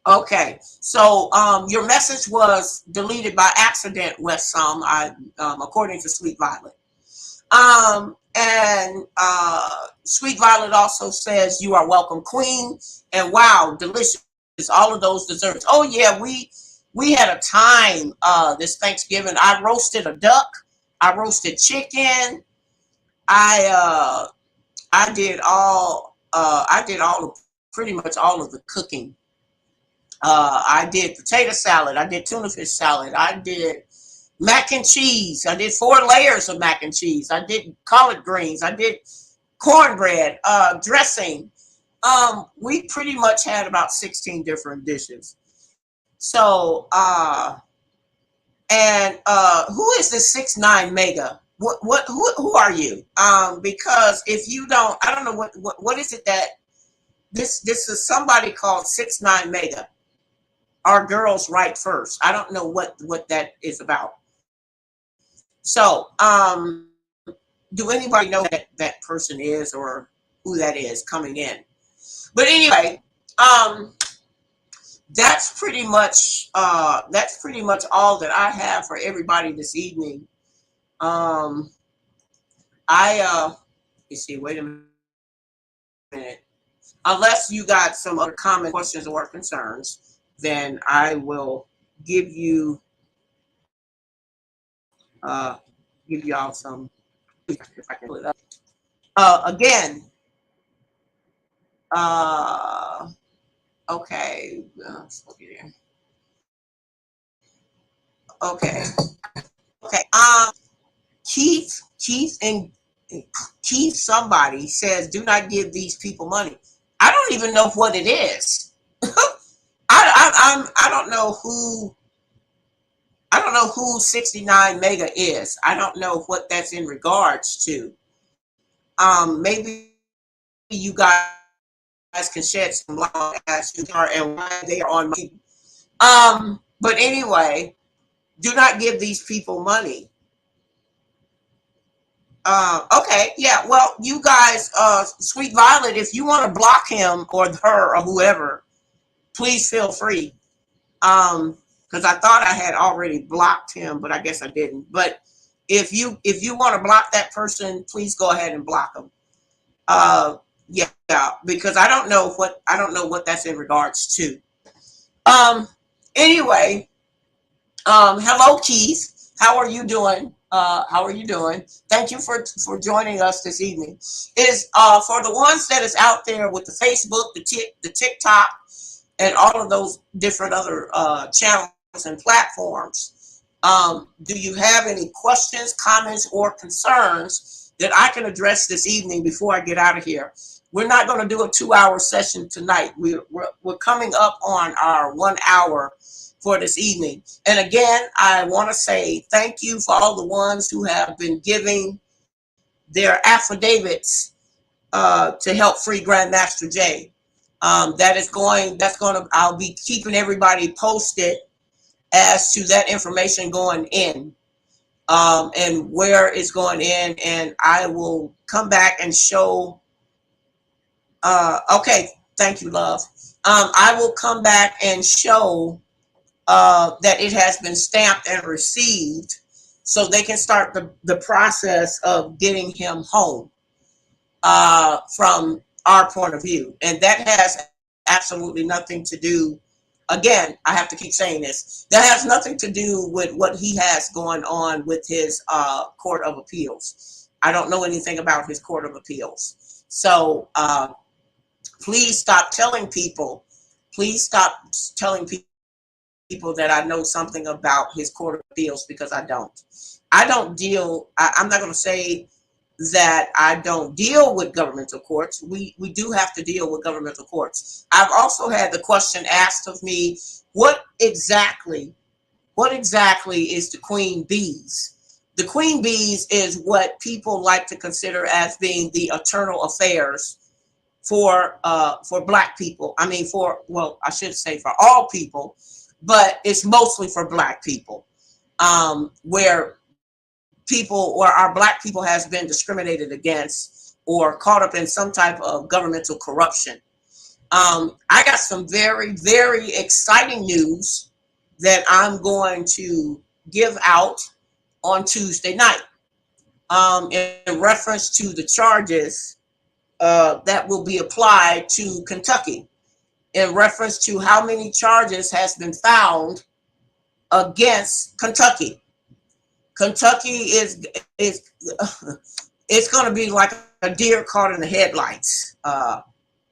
Okay, so your message was deleted by accident, West Some, according to Sweet Violet. And Sweet Violet also says you are welcome, Queen. And wow, delicious! All of those desserts. Oh yeah, we had a time this Thanksgiving. I roasted a duck. I roasted chicken. I uh, I did all of pretty much all of the cooking. I did potato salad. I did tuna fish salad. I did mac and cheese. I did 4 layers of mac and cheese. I did collard greens. I did cornbread, dressing. We pretty much had about 16 different dishes. So, and who is this 6'9" mega? Who are you? Because if you don't, I don't know what is it that this is somebody called 6'9" mega. Our girls write first. I don't know what that is about. So, do anybody know that person is, or who that is coming in? But anyway, um, that's pretty much all that I have for everybody this evening. Um, I let's see. Wait a minute. Unless you got some other comments, questions, or concerns, then I will give you give y'all some. If I can pull it up. Again, uh, okay. Okay. Okay. Keith and Keith somebody says, do not give these people money. I don't even know what it is. I don't know who 69 mega is. I don't know what that's in regards to. Maybe you guys can shed some light as you are and why they are on my. But anyway, do not give these people money. Okay, yeah. Well, you guys, Sweet Violet, if you want to block him or her or whoever, please feel free. Because I thought I had already blocked him, but I guess I didn't. But if you want to block that person, please go ahead and block him. Yeah, because I don't know what that's in regards to. Um, anyway, hello, Keith. How are you doing? How are you doing? Thank you for joining us this evening. Is for the ones that is out there with the Facebook, the TikTok, and all of those different other channels and platforms. Do you have any questions, comments, or concerns that I can address this evening before I get out of here. We're not going to do a 2-hour session tonight. We're coming up on our 1 hour for this evening. And again, I want to say thank you for all the ones who have been giving their affidavits to help free Grandmaster Jay. I'll be keeping everybody posted as to that information going in, and where it's going in, and I will come back and show. Okay, thank you, love. I will come back and show that it has been stamped and received, so they can start the process of getting him home from our point of view. And that has absolutely nothing to do, again, I have to keep saying this, that has nothing to do with what he has going on with his Court of Appeals. I don't know anything about his Court of Appeals. So please stop telling people, that I know something about his Court of Appeals, because I don't. I'm not going to say that I don't deal with governmental courts. We do have to deal with governmental courts. I've also had the question asked of me, what exactly is the Queen Bees? The Queen Bees is what people like to consider as being the eternal affairs for Black people. I mean, I should say for all people, but it's mostly for Black people, where our Black people has been discriminated against or caught up in some type of governmental corruption. I got some very, very exciting news that I'm going to give out on Tuesday night, in reference to the charges that will be applied to Kentucky, in reference to how many charges has been found against Kentucky. Kentucky is it's going to be like a deer caught in the headlights.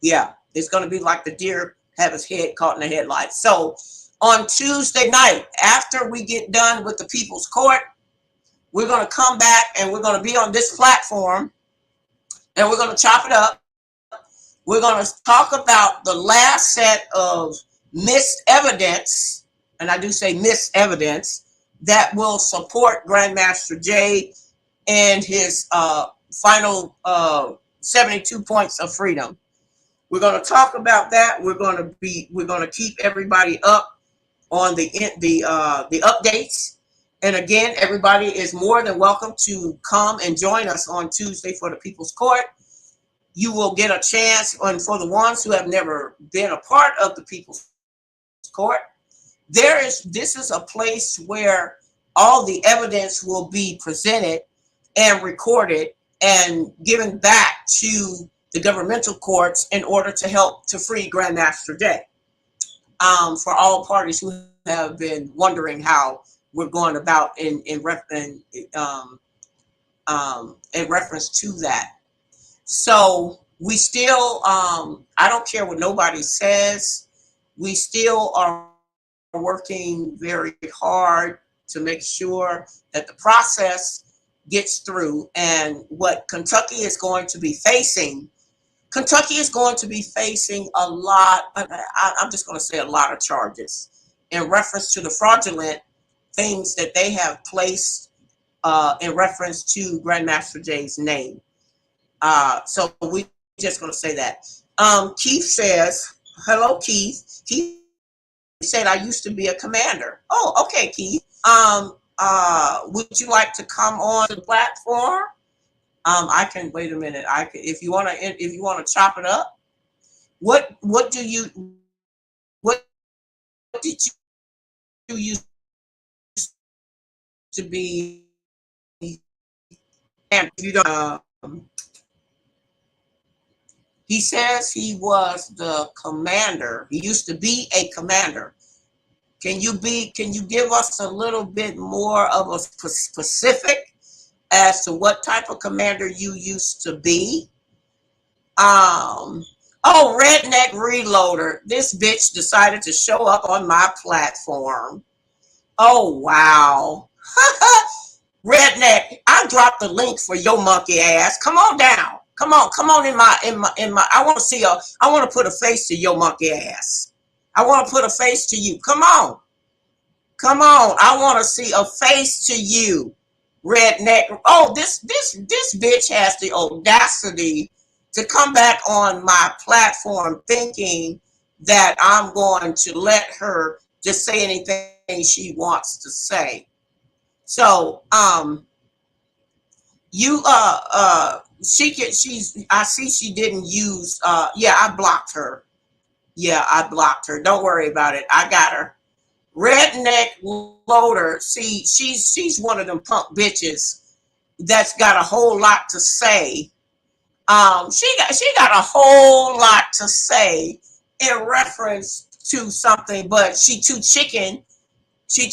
Yeah, it's going to be like the deer have his head caught in the headlights. So on Tuesday night, after we get done with the People's Court, we're going to come back and we're going to be on this platform and we're going to chop it up. We're going to talk about the last set of missed evidence, and I do say missed evidence, that will support Grandmaster Jay and his final 72 points of freedom. We're going to talk about that. We're going to keep everybody up on the updates. And again, everybody is more than welcome to come and join us on Tuesday for the People's Court. You will get a chance, and for the ones who have never been a part of the People's Court, this is a place where all the evidence will be presented and recorded and given back to the governmental courts in order to help to free Grandmaster Jay. For all parties who have been wondering how we're going about in reference to that. So we still, I don't care what nobody says, we still are working very hard to make sure that the process gets through. And what Kentucky is going to be facing, a lot, I'm just going to say a lot of charges in reference to the fraudulent things that they have placed in reference to Grandmaster Jay's name. So we just going to say that. Keith says, hello, Keith. Keith said, I used to be a commander. Oh, okay, Keith. Would you like to come on the platform? I can wait a minute. If you want to chop it up. What did you used to be? And you don't. He says he was the commander. He used to be a commander. Can you give us a little bit more of a specific as to what type of commander you used to be? Oh, Redneck Reloader. This bitch decided to show up on my platform. Oh, wow. Redneck, I dropped the link for your monkey ass. Come on down. Come on in my I want to see I want to put a face to your monkey ass. I want to put a face to you. Come on. Come on. I want to see a face to you. Redneck. Oh, this bitch has the audacity to come back on my platform thinking that I'm going to let her just say anything she wants to say. So, you she's I see she didn't use yeah, I blocked her. Yeah, I blocked her. Don't worry about it. I got her. Redneck loader. See, she's one of them punk bitches that's got a whole lot to say. She got a whole lot to say in reference to something, but she too chicken. She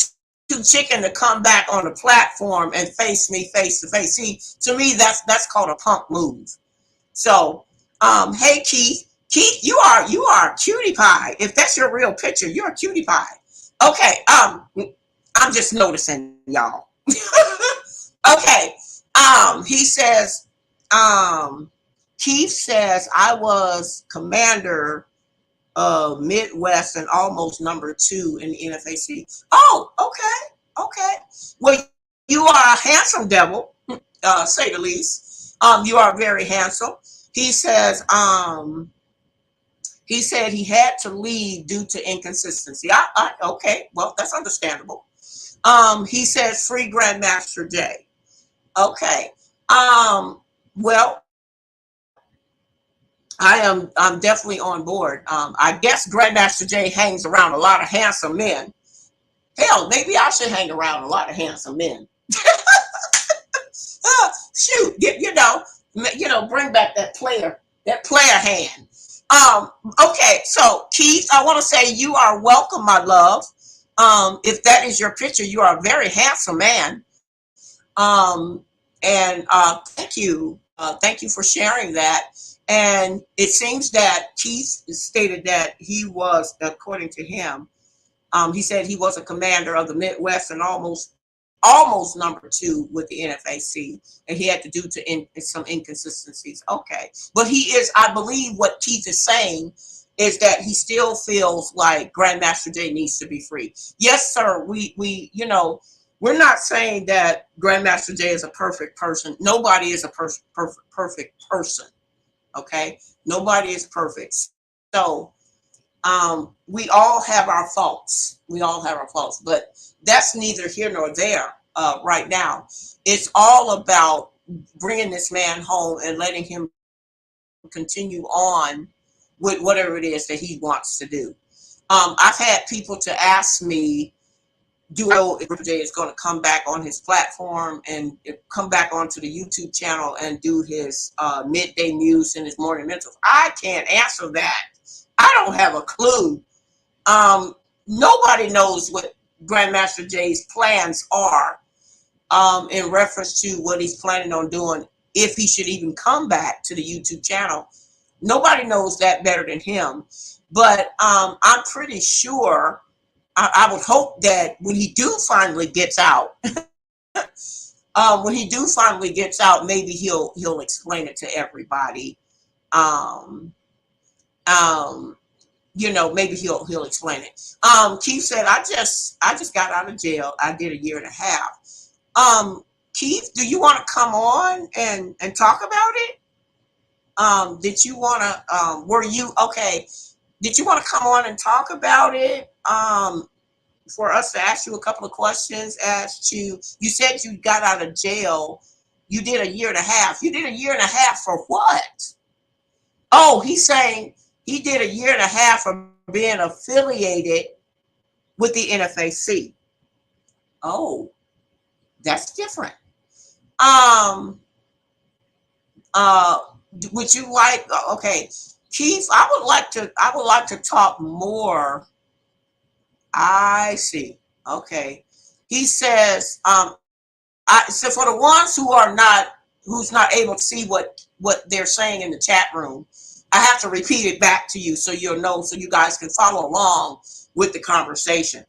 too chicken to come back on the platform and face me face to face. See, to me, that's called a punk move. So, hey Keith, you are a cutie pie. If that's your real picture, you're a cutie pie. Okay, I'm just noticing, y'all. Okay, he says, Keith says I was commander of Midwest and almost number 2 in the NFAC. Oh, okay, okay. Well, you are a handsome devil, say the least. You are very handsome. He says, he said he had to leave due to inconsistency. Okay, well, that's understandable. He says free Grandmaster J. Okay. Well, I'm definitely on board. I guess Grandmaster J hangs around a lot of handsome men. Hell, maybe I should hang around a lot of handsome men. Shoot, bring back that player hand. Okay, so Keith, I want to say you are welcome, my love. If that is your picture, you are a very handsome man. And thank you for sharing that. And it seems that Keith stated that he was, according to him, he said he was a commander of the Midwest and almost number 2 with the NFAC, and he had to do some inconsistencies. Okay, but he is, I believe, what Keith is saying is that he still feels like Grandmaster J needs to be free. Yes, sir. We're not saying that Grandmaster J is a perfect person. Nobody is a perfect person. Okay, nobody is perfect. So we all have our faults. But that's neither here nor there right now. It's all about bringing this man home and letting him continue on with whatever it is that he wants to do. I've had people to ask me, do I know if J is going to come back on his platform and come back onto the YouTube channel and do his midday news and his morning mentals? I can't answer that. I don't have a clue. Nobody knows what Grandmaster J's plans are in reference to what he's planning on doing, if he should even come back to the YouTube channel. Nobody knows that better than him. But I'm pretty sure, I would hope that when he do finally gets out, maybe he'll explain it to everybody. Maybe he'll explain it. Keith said, I just got out of jail. I did a year and a half. Keith, do you want to come on and talk about it? Did you want to, okay? Did you want to come on and talk about it? For us to ask you a couple of questions as to, you said you got out of jail. You did a year and a half. You did a year and a half for what? Oh, he's saying he did a year and a half for being affiliated with the NFAC. Oh, that's different. Would you like, okay, Keith, I would like to talk more. I see. Okay. He says, so for the ones who's not able to see what they're saying in the chat room, I have to repeat it back to you so you'll know, so you guys can follow along with the conversation.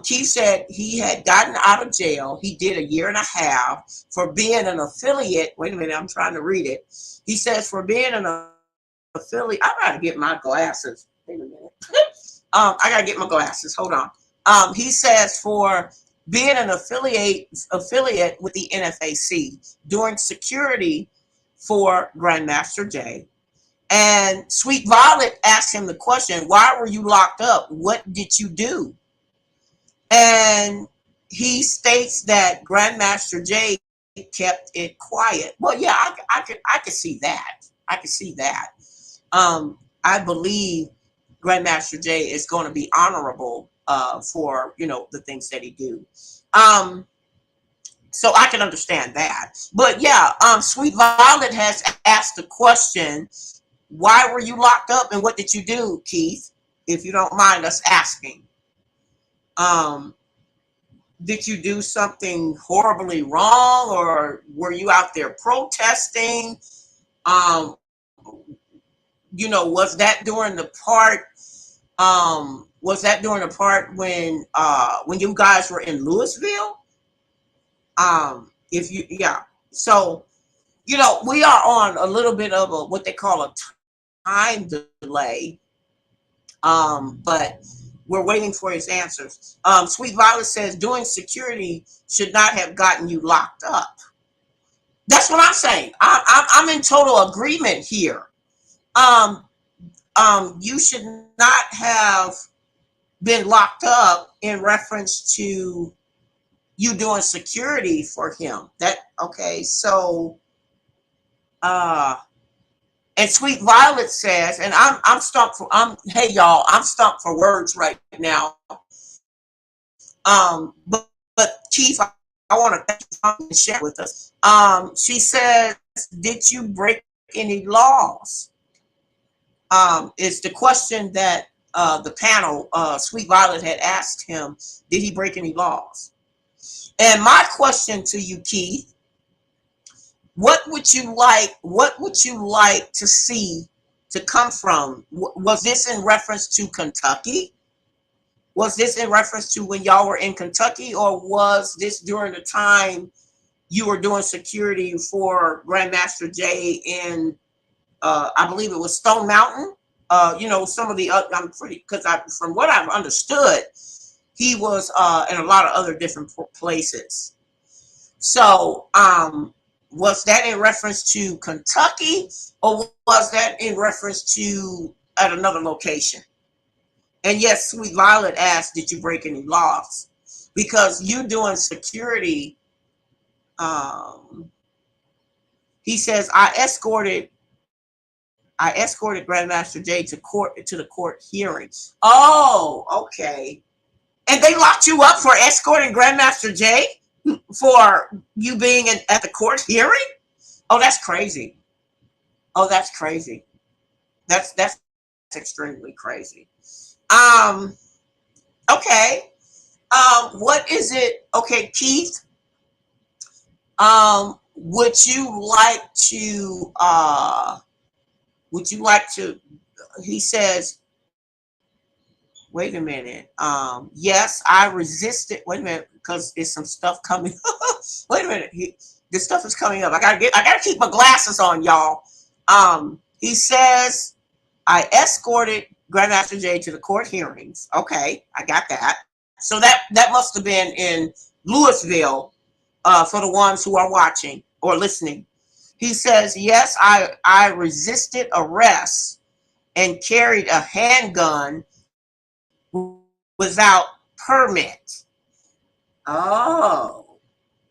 Keith said he had gotten out of jail. He did a year and a half for being an affiliate. Wait a minute, I'm trying to read it. He says for being an affiliate. I gotta get my glasses. Wait a minute. I gotta get my glasses. Hold on. He says for being an affiliate with the NFAC, doing security for Grandmaster Jay. And Sweet Violet asked him the question, why were you locked up? What did you do? And he states that Grandmaster Jay kept it quiet. Well, yeah, I could see that. I could see that. I believe Grandmaster Jay is going to be honorable for the things that he do. So I can understand that. But yeah, Sweet Violet has asked the question, why were you locked up and what did you do, Keith? If you don't mind us asking. Did you do something horribly wrong, or were you out there protesting? Was that during the part? Was that during the part when you guys were in Louisville? So we are on a little bit of what they call a time delay. But we're waiting for his answers. Sweet Violet says doing security should not have gotten you locked up. That's what I'm saying. I'm in total agreement here. You should not have been locked up in reference to you doing security for him. So and Sweet Violet says, and I'm stumped for hey y'all, I'm stumped for words right now. But Keith, I want to thank you for sharing with us. She says, did you break any laws? Is the question that the panel, Sweet Violet had asked him, did he break any laws? And my question to you, Keith, what would you like to see to come from? Was this in reference to Kentucky? Was this in reference to when y'all were in Kentucky, or was this during the time you were doing security for Grandmaster Jay in, I believe it was Stone Mountain? Some of the I'm pretty, because from what I've understood, he was in a lot of other different places. So, was that in reference to Kentucky, or was that in reference to at another location? And yes, Sweet Violet asked, did you break any laws? Because you doing security, he says, I escorted Grandmaster Jay to the court hearing. Oh, okay. And they locked you up for escorting Grandmaster Jay for you being at the court hearing? Oh, that's crazy. Oh, that's crazy. That's extremely crazy. Okay. What is it? Okay, Keith. Would you like to he says, wait a minute. Yes, I resisted. Wait a minute, because there's some stuff coming. Wait a minute. This stuff is coming up. I gotta keep my glasses on, y'all. He says, I escorted Grandmaster Jay to the court hearings. Okay, I got that. So that must have been in Louisville, for the ones who are watching or listening. He says, yes, I resisted arrest and carried a handgun without permit. Oh,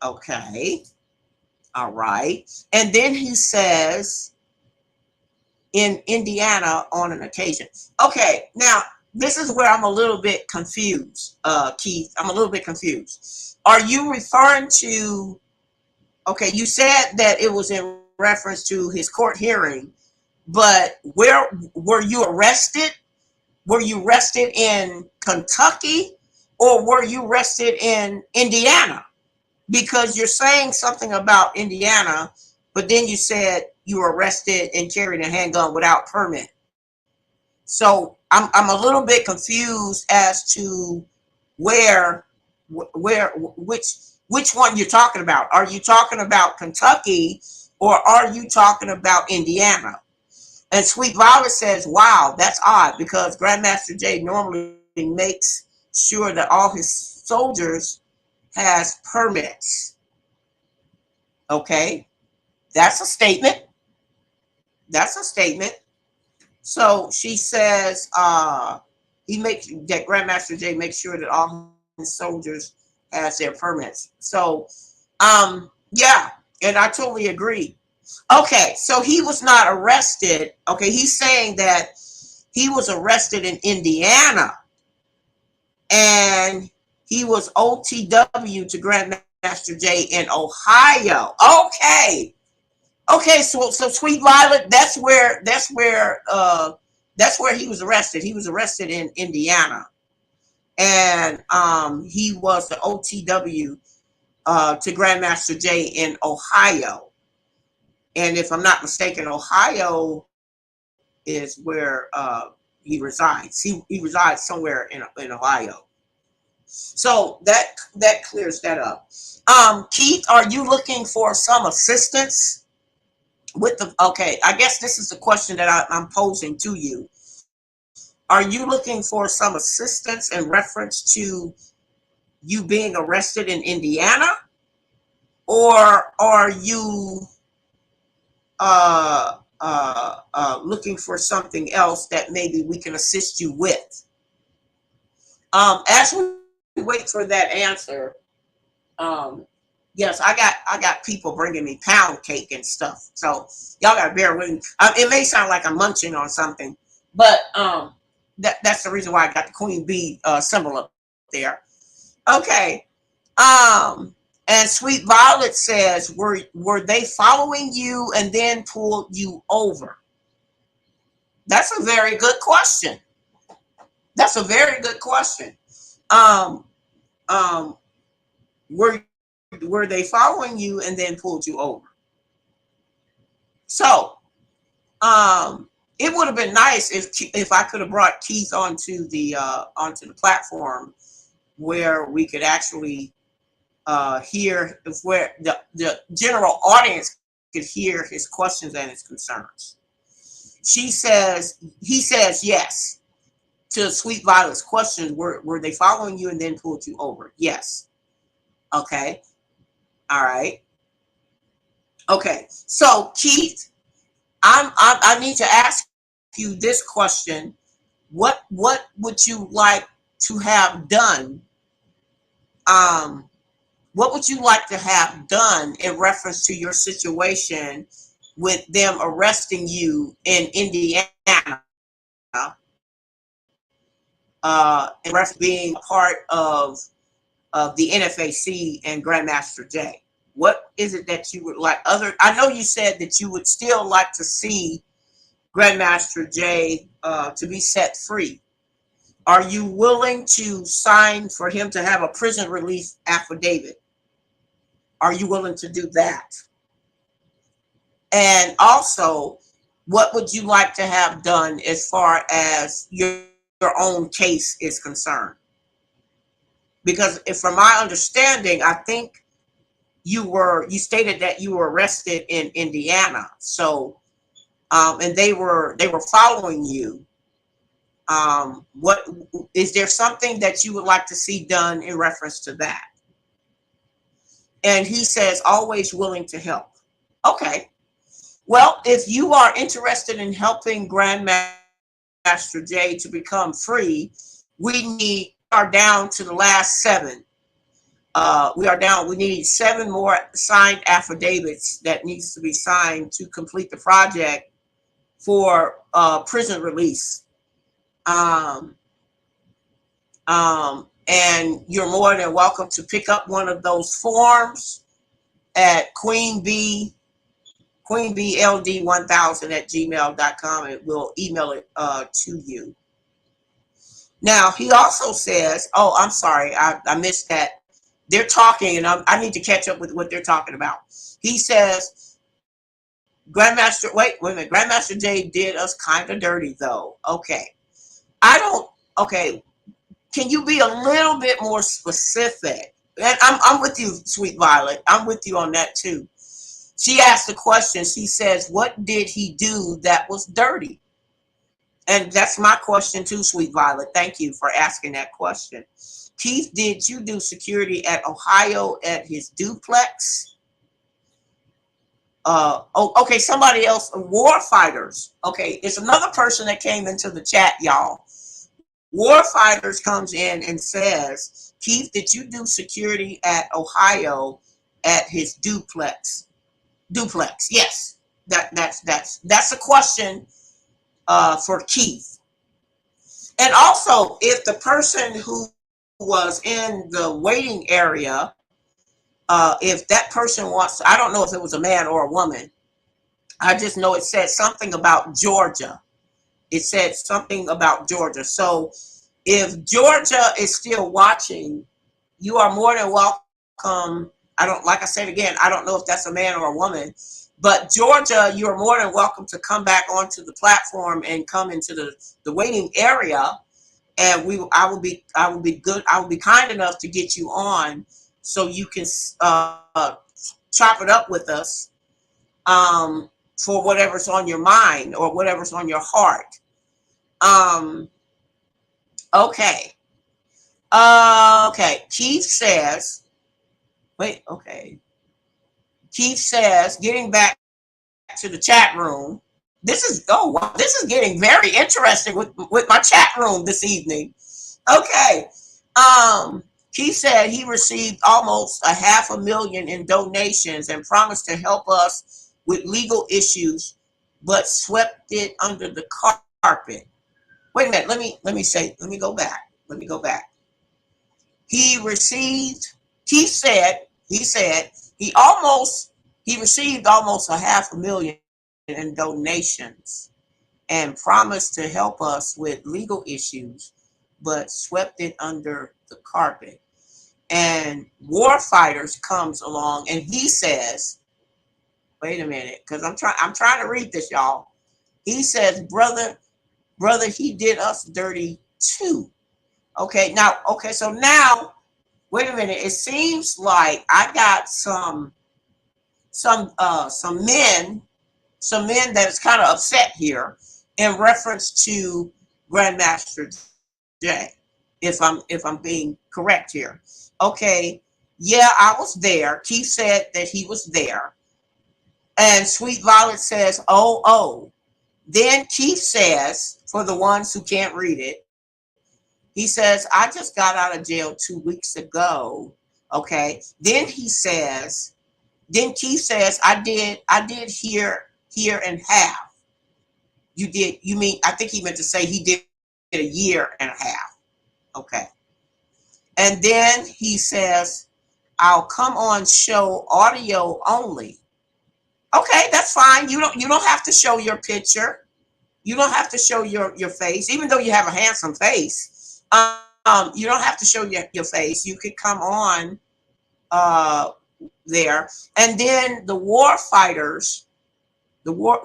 okay. All right. And then he says, in Indiana on an occasion. Okay, now this is where I'm a little bit confused, Keith. I'm a little bit confused. Are you referring to, okay, you said that it was in reference to his court hearing, but where were you arrested? Were you arrested in Kentucky, or were you arrested in Indiana? Because you're saying something about Indiana, but then you said you were arrested and carried a handgun without permit. So I'm a little bit confused as to where, which one you're talking about. Are you talking about Kentucky or are you talking about Indiana? And Sweet Violet says, wow, that's odd because Grandmaster Jay normally makes sure that all his soldiers has permits. Okay, that's a statement. That's a statement. So she says he makes that Grandmaster Jay makes sure that all his soldiers has their permits. So yeah, and I totally agree. Okay, so he was not arrested. Okay, he's saying that he was arrested in Indiana and he was OTW to Grandmaster Jay in Ohio. Okay. Okay, so Sweet Violet, that's where he was arrested. He was arrested in Indiana. And he was the OTW to Grandmaster Jay in Ohio. And if I'm not mistaken, Ohio is where he resides. He resides somewhere in Ohio. So that clears that up. Keith, are you looking for some assistance with the? Okay, I guess this is the question that I'm posing to you. Are you looking for some assistance in reference to you being arrested in Indiana, or are you looking for something else that maybe we can assist you with? As we wait for that answer, um, yes, I got people bringing me pound cake and stuff, so y'all gotta bear with me. It may sound like I'm munching on something, but that's the reason why I got the Queen Bee symbol up there. Okay. And Sweet Violet says, were they following you and then pulled you over? That's a very good question. That's a very good question. Um, um, were they following you and then pulled you over? So, it would have been nice if I could have brought Keith onto the platform where we could actually hear, where the general audience could hear his questions and his concerns. He says yes to Sweet Violet's question. Were they following you and then pulled you over? Yes. Okay. All right. Okay. So Keith, I need to ask you this question. What would you like to have done? Um, what would you like to have done in reference to your situation with them arresting you in Indiana, and being a part of the NFAC and Grandmaster Jay? What is it that you would like? I know you said that you would still like to see Grandmaster Jay to be set free. Are you willing to sign for him to have a prison release affidavit? Are you willing to do that? And also, what would you like to have done as far as your own case is concerned? Because if, from my understanding, I think you stated that you were arrested in Indiana. So, and they were following you. What is there something that you would like to see done in reference to that? And he says, always willing to help. Okay. Well, if you are interested in helping Grandmaster Jay to become free, we are down to the last 7. We need 7 more signed affidavits that needs to be signed to complete the project for prison release. And you're more than welcome to pick up one of those forms at queenbld1000@gmail.com, and we'll email it to you. Now, he also says, oh, I'm sorry, I missed that. They're talking, and I need to catch up with what they're talking about. He says, wait a minute, Grandmaster Jay did us kind of dirty, though. Okay. I don't, okay, can you be a little bit more specific? And I'm with you, Sweet Violet. I'm with you on that too. She asked the question. She says, what did he do that was dirty? And that's my question too, Sweet Violet. Thank you for asking that question. Keith, did you do security at Ohio at his duplex? Oh, okay, somebody else, war fighters. Okay, it's another person that came into the chat, y'all. War fighters comes in and says, Keith, did you do security at Ohio at his duplex? Duplex, yes. That's a question for Keith. And also, if the person who was in the waiting area, if that person wants to, I don't know if it was a man or a woman. I just know it said something about Georgia. It said something about Georgia. So if Georgia is still watching, you are more than welcome. Like I said again, I don't know if that's a man or a woman, but Georgia, you're more than welcome to come back onto the platform and come into the waiting area. And I will be kind enough to get you on so you can chop it up with us for whatever's on your mind or whatever's on your heart. Okay. Okay. Keith says, Keith says, getting back to the chat room. This is getting very interesting with my chat room this evening. Okay. He said he received almost $500,000 in donations and promised to help us with legal issues, but swept it under the carpet. Wait a minute. Let me go back. He said he received almost $500,000 in donations and promised to help us with legal issues, but swept it under the carpet. And War Fighters comes along and he says, wait a minute, because I'm trying to read this, y'all. He says, brother, he did us dirty too. Okay, so now, wait a minute. It seems like I got some men that's kind of upset here in reference to Grandmaster J, if I'm being correct here. Okay, yeah, I was there. Keith said that he was there. And Sweet Violet says, oh. Then Keith says, for the ones who can't read it, he says, I just got out of jail 2 weeks ago. Okay. Then Keith says, I did here and half. You did, you mean, I think he meant to say he did a year and a half. Okay. And then he says, I'll come on show audio only. Okay, that's fine. You don't have to show your picture. You don't have to show your face, even though you have a handsome face. You don't have to show your face. You could come on there. And then the War Fighters,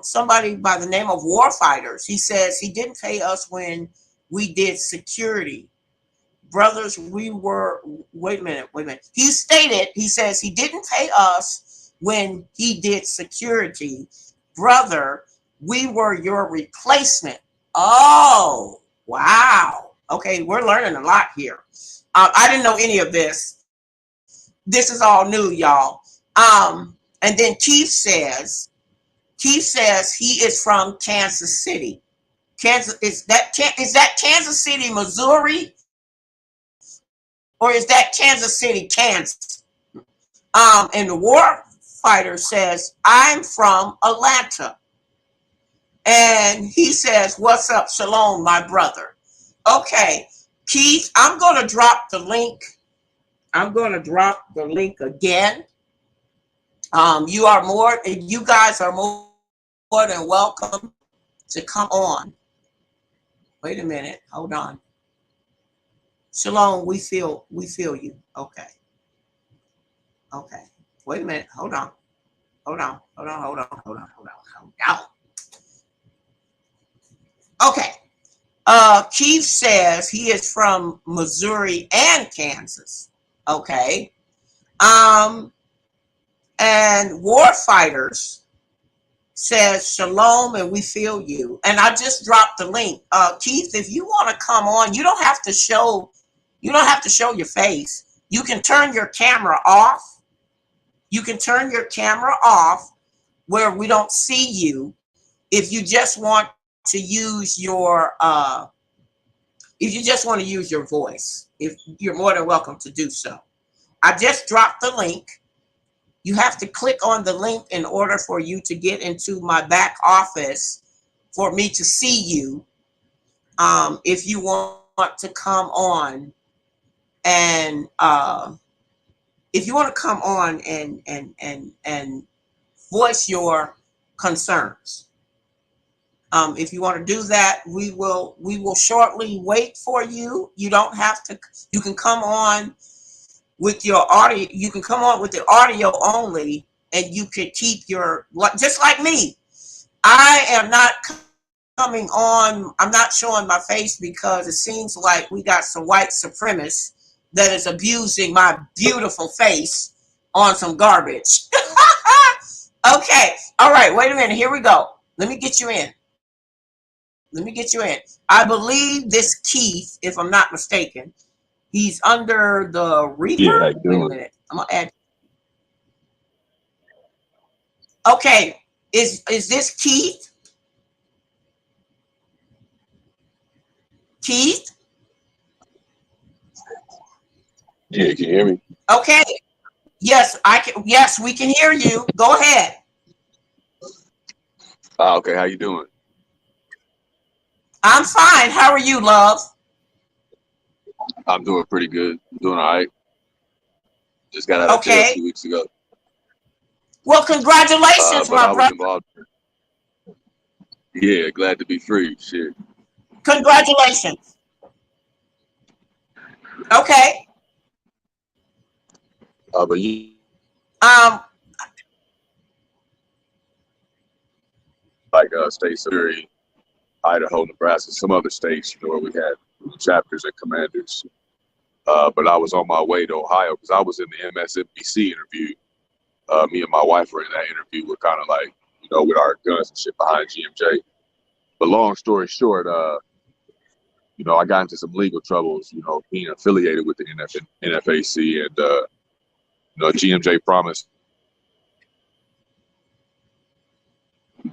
somebody by the name of War Fighters, he says he didn't pay us when we did security. Brothers, we were, wait a minute. He says he didn't pay us when he did security. Brother, we were your replacement. Oh, wow. Okay, we're learning a lot here. I didn't know any of this. This is all new, y'all. And then Keith says he is from Kansas City. Is that Kansas City, Missouri? Or is that Kansas City, Kansas? And the War Fighter says, I'm from Atlanta. And he says, what's up, Shalom, my brother? Okay, Keith, I'm going to drop the link. I'm going to drop the link again. You guys are more than welcome to come on. Wait a minute, hold on. Shalom, we feel you. Okay. Wait a minute, hold on. Okay. Keith says he is from Missouri and Kansas. Okay. And Warfighters says shalom and we feel you. And I just dropped the link. Keith, if you want to come on, you don't have to show your face. You can turn your camera off. You can turn your camera off where we don't see you. If you just want to use your voice, if you're more than welcome to do so. I just dropped the link. You have to click on the link in order for you to get into my back office for me to see you. If you want to come on and and voice your concerns. If you want to do that, we will shortly wait for you. You don't have to. You can come on with your audio. You can come on with the audio only, and you can keep your, just like me. I am not coming on. I'm not showing my face because it seems like we got some white supremacists that is abusing my beautiful face on some garbage. Okay. All right. Wait a minute. Here we go. Let me get you in. I believe this Keith, if I'm not mistaken, he's under the Reaper. Yeah, wait a minute. I'm gonna add. Okay. Is this Keith? Keith? Yeah, can you hear me? Okay. Yes, I can. Yes, we can hear you. Go ahead. Okay, how you doing? I'm fine. How are you, love? I'm doing pretty good. I'm doing all right. Just got out of jail 2 weeks ago. Well, congratulations, my brother. Involved. Yeah, glad to be free. Shit. Congratulations. Okay. But you like states of Missouri, Idaho, Nebraska, some other states, where we had chapters and commanders. But I was on my way to Ohio because I was in the MSNBC interview. Me and my wife were in that interview. We're kind of like, with our guns and shit behind GMJ. But long story short, I got into some legal troubles, being affiliated with the NFAC, and GMJ promised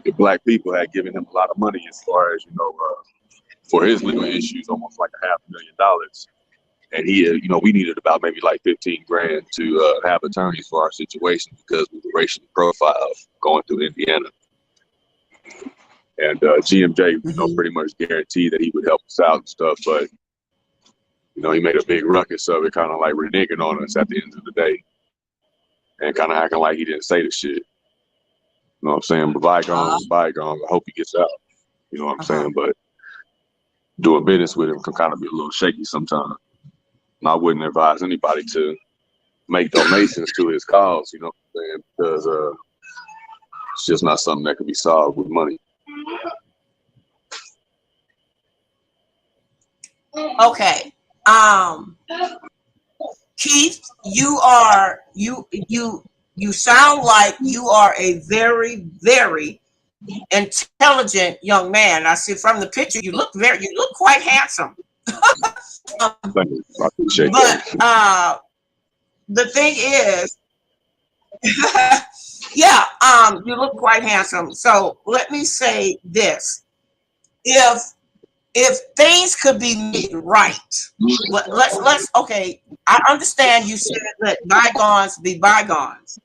the black people had given him a lot of money as far as, for his legal issues, almost like $500,000. And he, we needed about maybe like 15 grand to have attorneys for our situation because we were racially profiled going through Indiana. And GMJ, pretty much guaranteed that he would help us out and stuff. But, he made a big ruckus of it, kind of like reneging on us at the end of the day and kind of acting like he didn't say the shit. You know what I'm saying? But bygones, bygones. I hope he gets out. You know what I'm saying? But doing business with him can kind of be a little shaky sometimes. And I wouldn't advise anybody to make donations to his cause, you know what I'm saying? Because it's just not something that can be solved with money. Okay. Keith, you sound like you are a very, very intelligent young man. I see from the picture you look quite handsome. Thank you. I appreciate but that. The thing is, yeah, you look quite handsome. So let me say this: if things could be made right, let's okay. I understand you said that bygones be bygones.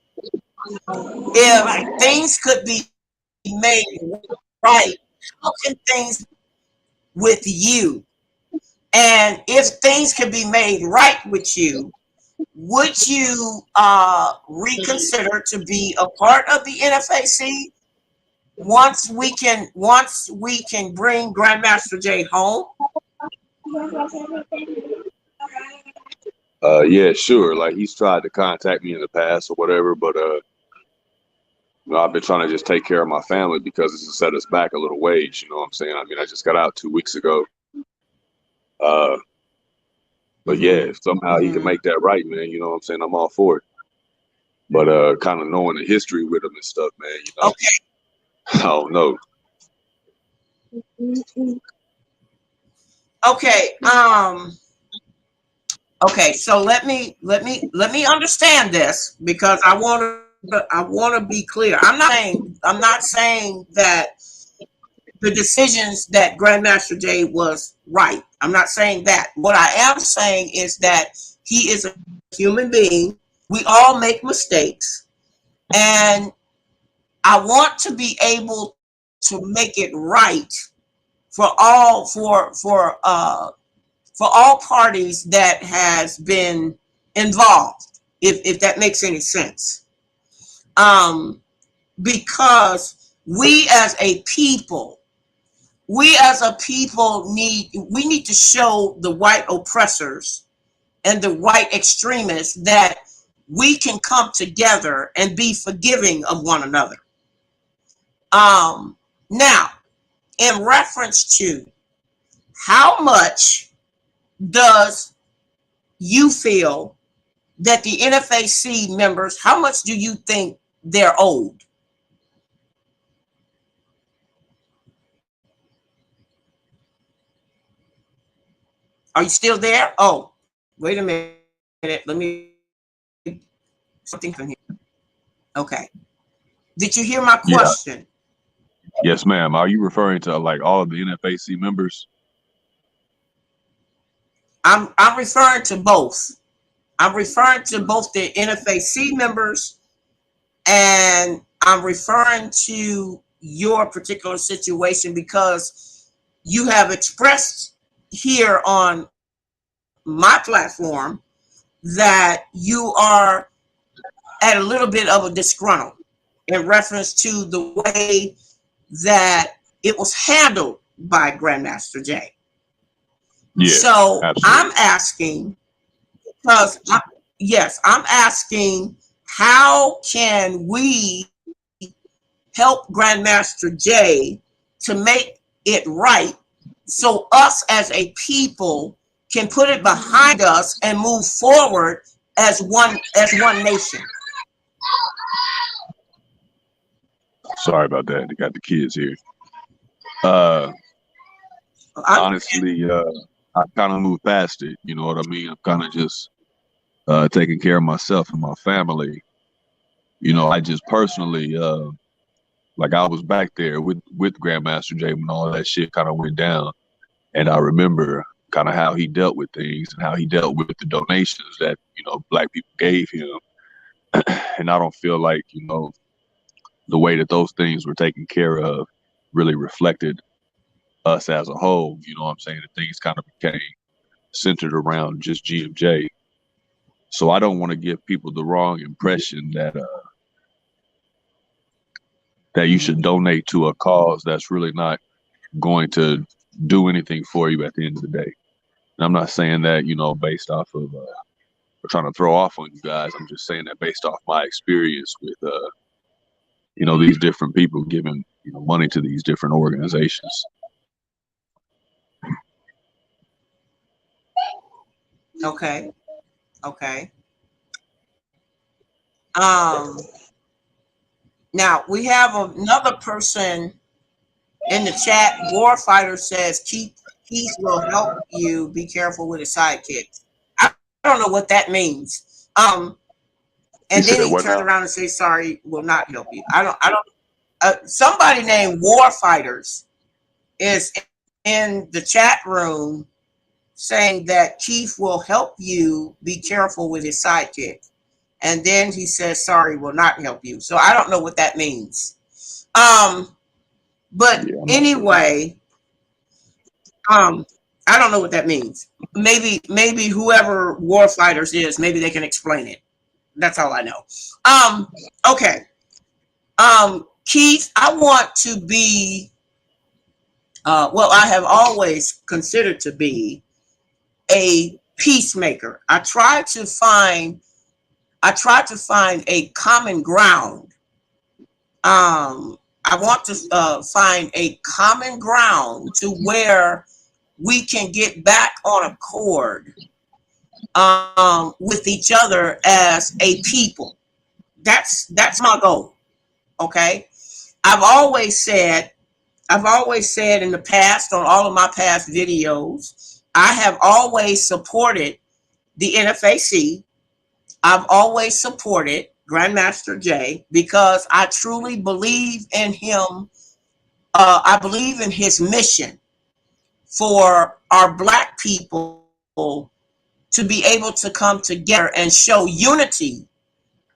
If things could be made right, how can things with you? And if things can be made right with you, would you reconsider to be a part of the NFAC once we can bring Grandmaster J home? Yeah, sure. Like he's tried to contact me in the past or whatever, but I've been trying to just take care of my family because it's set us back a little ways. You know what I'm saying? I mean, I just got out 2 weeks ago. But yeah, if somehow he can make that right, man, you know what I'm saying? I'm all for it. But kind of knowing the history with him and stuff, man, you know. Okay. I don't know. Okay. Okay. So let me understand this, because I want to be clear. I'm not saying that the decisions that Grandmaster Jay was right. I'm not saying that. What I am saying is that he is a human being. We all make mistakes, and I want to be able to make it right for all parties that has been involved, if that makes any sense. Because we as a people need to show the white oppressors and the white extremists that we can come together and be forgiving of one another. Now, in reference to how much does you feel that the NFAC members, how much do you think they're owed? Are you still there? Oh, wait a minute. Let me something from here. Okay. Did you hear my Yeah. question? Yes, ma'am. Are you referring to like all of the NFAC members? I'm referring to both. I'm referring to both the NFAC members, and I'm referring to your particular situation, because you have expressed here on my platform that you are at a little bit of a disgruntled in reference to the way that it was handled by Grandmaster Jay. Yeah, So absolutely. I'm asking, because yes, I'm asking, how can we help Grandmaster Jay to make it right, so us as a people can put it behind us and move forward as one nation? Sorry about that. They got the kids here. Honestly, I kind of moved past it. You know what I mean? I'm kind of just taking care of myself and my family. You know, I just personally, like I was back there with Grandmaster Jay when all that shit kind of went down, and I remember kind of how he dealt with things and how he dealt with the donations that Black people gave him, and I don't feel like the way that those things were taken care of really reflected us as a whole. You know what I'm saying? That things kind of became centered around just GMJ. So I don't want to give people the wrong impression that that you should donate to a cause that's really not going to do anything for you at the end of the day. And I'm not saying that, based off of we're trying to throw off on you guys. I'm just saying that based off my experience with these different people giving money to these different organizations. Okay. Now we have another person in the chat. Warfighter says Keith will help you. Be careful with his sidekicks. I don't know what that means. And then he turned around and says, "Sorry, will not help you." I don't. Somebody named Warfighters is in the chat room saying that Keith will help you. Be careful with his sidekick. And then he says, "Sorry, will not help you." So I don't know what that means. But anyway, I don't know what that means. Maybe whoever Warfighters is, maybe they can explain it. That's all I know. Okay. Keith, I want to be, well, I have always considered to be a peacemaker. I try to find a common ground. I want to find a common ground to where we can get back on accord with each other as a people. That's my goal. Okay. I've always said in the past, on all of my past videos, I have always supported the NFAC. I've always supported Grandmaster Jay because I truly believe in him. I believe in his mission for our Black people to be able to come together and show unity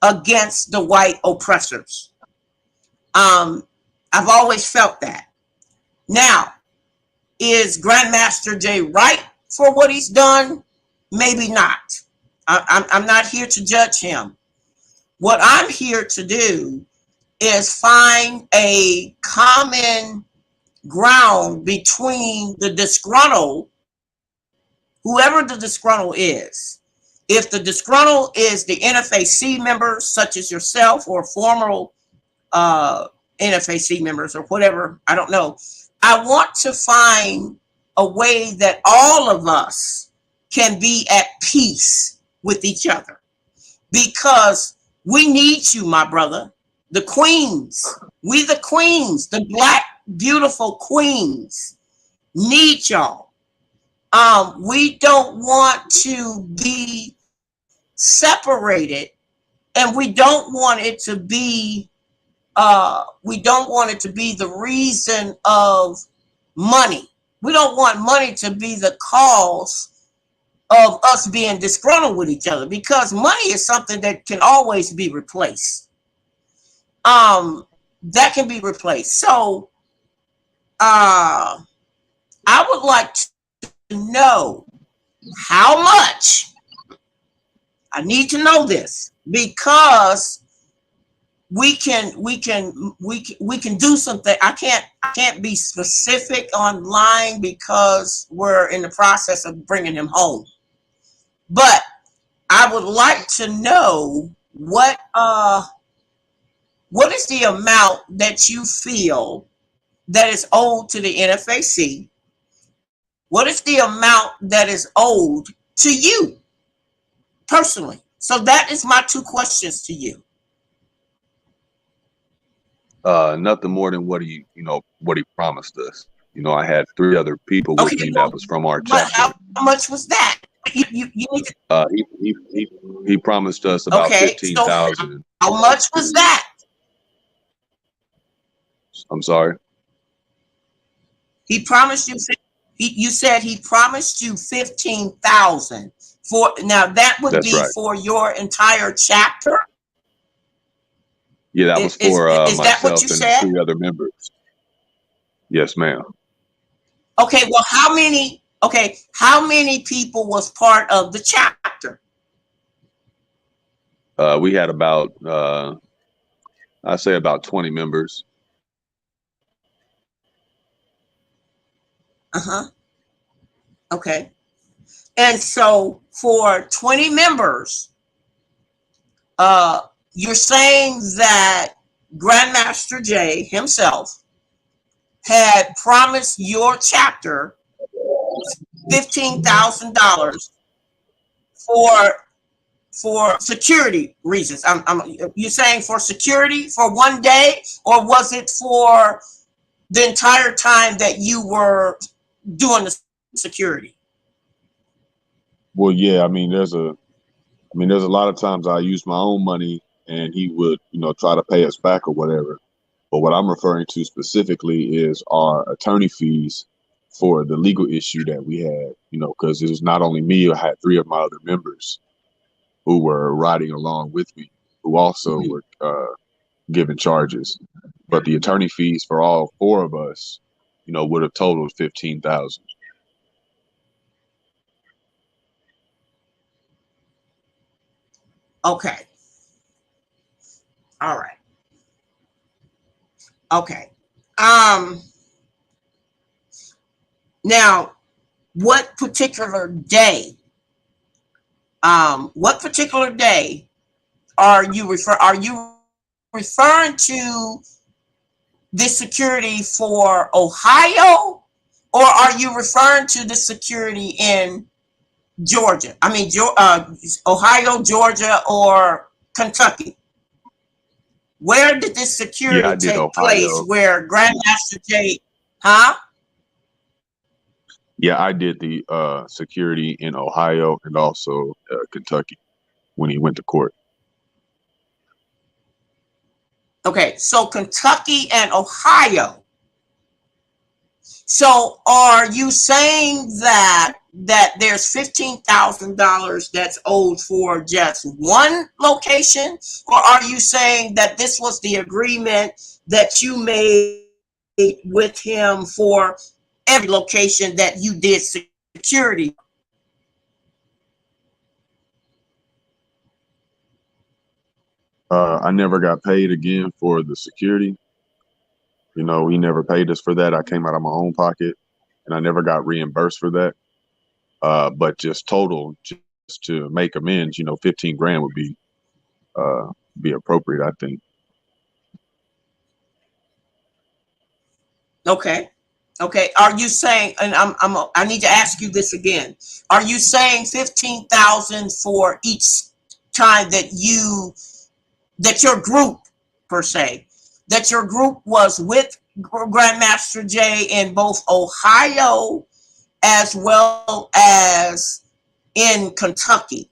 against the white oppressors. I've always felt that. Now, is Grandmaster Jay right for what he's done? Maybe not. I'm not here to judge him. What I'm here to do is find a common ground between the disgruntled, whoever the disgruntled is. If the disgruntled is the NFAC members, such as yourself, or former NFAC members, or whatever, I don't know. I want to find a way that all of us can be at peace with each other, because we need you, my brother. The queens, we the queens, the Black beautiful queens, need y'all. We don't want to be separated, and we don't want it to be the reason of money. We don't want money to be the cause of us being disgruntled with each other, because money is something that can always be replaced. That can be replaced. So I would like to know how much. I need to know this, because we can do something. I can't be specific online because we're in the process of bringing him home. But I would like to know what is the amount that you feel that is owed to the NFAC? What is the amount that is owed to you personally? So that is my two questions to you. Nothing more than what he promised us. I had 3 other people with me that was from our chapter. How much was that? You need to... he promised us about 15,000. So how much was that? I'm sorry. He promised you. You said he promised you 15,000 for. Now that would be right. For your entire chapter. Yeah, that was for myself and 3 other members. Yes, ma'am. Okay, well, how many people was part of the chapter? We had about, I'd say about 20 members. Okay. And so for 20 members, you're saying that Grandmaster Jay himself had promised your chapter $15,000 for security reasons. You're saying for security for one day, or was it for the entire time that you were doing the security? Well, yeah, there's a lot of times I use my own money and he would, try to pay us back or whatever. But what I'm referring to specifically is our attorney fees for the legal issue that we had, because it was not only me, I had 3 of my other members who were riding along with me, who also were given charges. But the attorney fees for all 4 of us, would have totaled 15,000. Okay. All right. Okay. Now, what particular day are you referring to this security for Ohio, or are you referring to the security in Georgia? I mean, Ohio, Georgia, or Kentucky? Where did this Yeah, security I did take place Ohio. where Grandmaster Jay, huh? Yeah, I did the security in Ohio and also Kentucky when he went to court. Okay, so Kentucky and Ohio. So are you saying that there's $15,000 that's owed for just one location, or are you saying that this was the agreement that you made with him for every location that you did security? I never got paid again for the security. You know, he never paid us for that. I came out of my own pocket, and I never got reimbursed for that. But just total, just to make amends, 15 grand would be appropriate, I think. Okay. Okay. Are you saying, and I need to ask you this again. Are you saying 15,000 for each time that your group per se, that your group was with Grandmaster Jay in both Ohio as well as in Kentucky?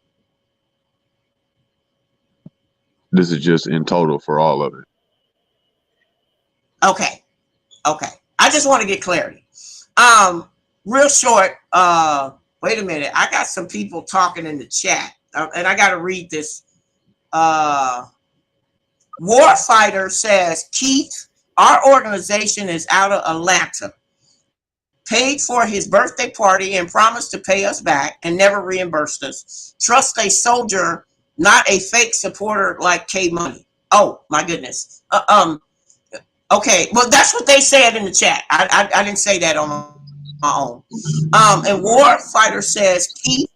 This is just in total for all of it. Okay. Okay. I just want to get clarity. Real short, wait a minute. I got some people talking in the chat, and I got to read this. Warfighter says, Keith, our organization is out of Atlanta, paid for his birthday party and promised to pay us back and never reimbursed us. Trust a soldier, not a fake supporter like K Money. Oh my goodness. Okay, well that's what they said in the chat. I didn't say that on my own. And Warfighter says, Keith,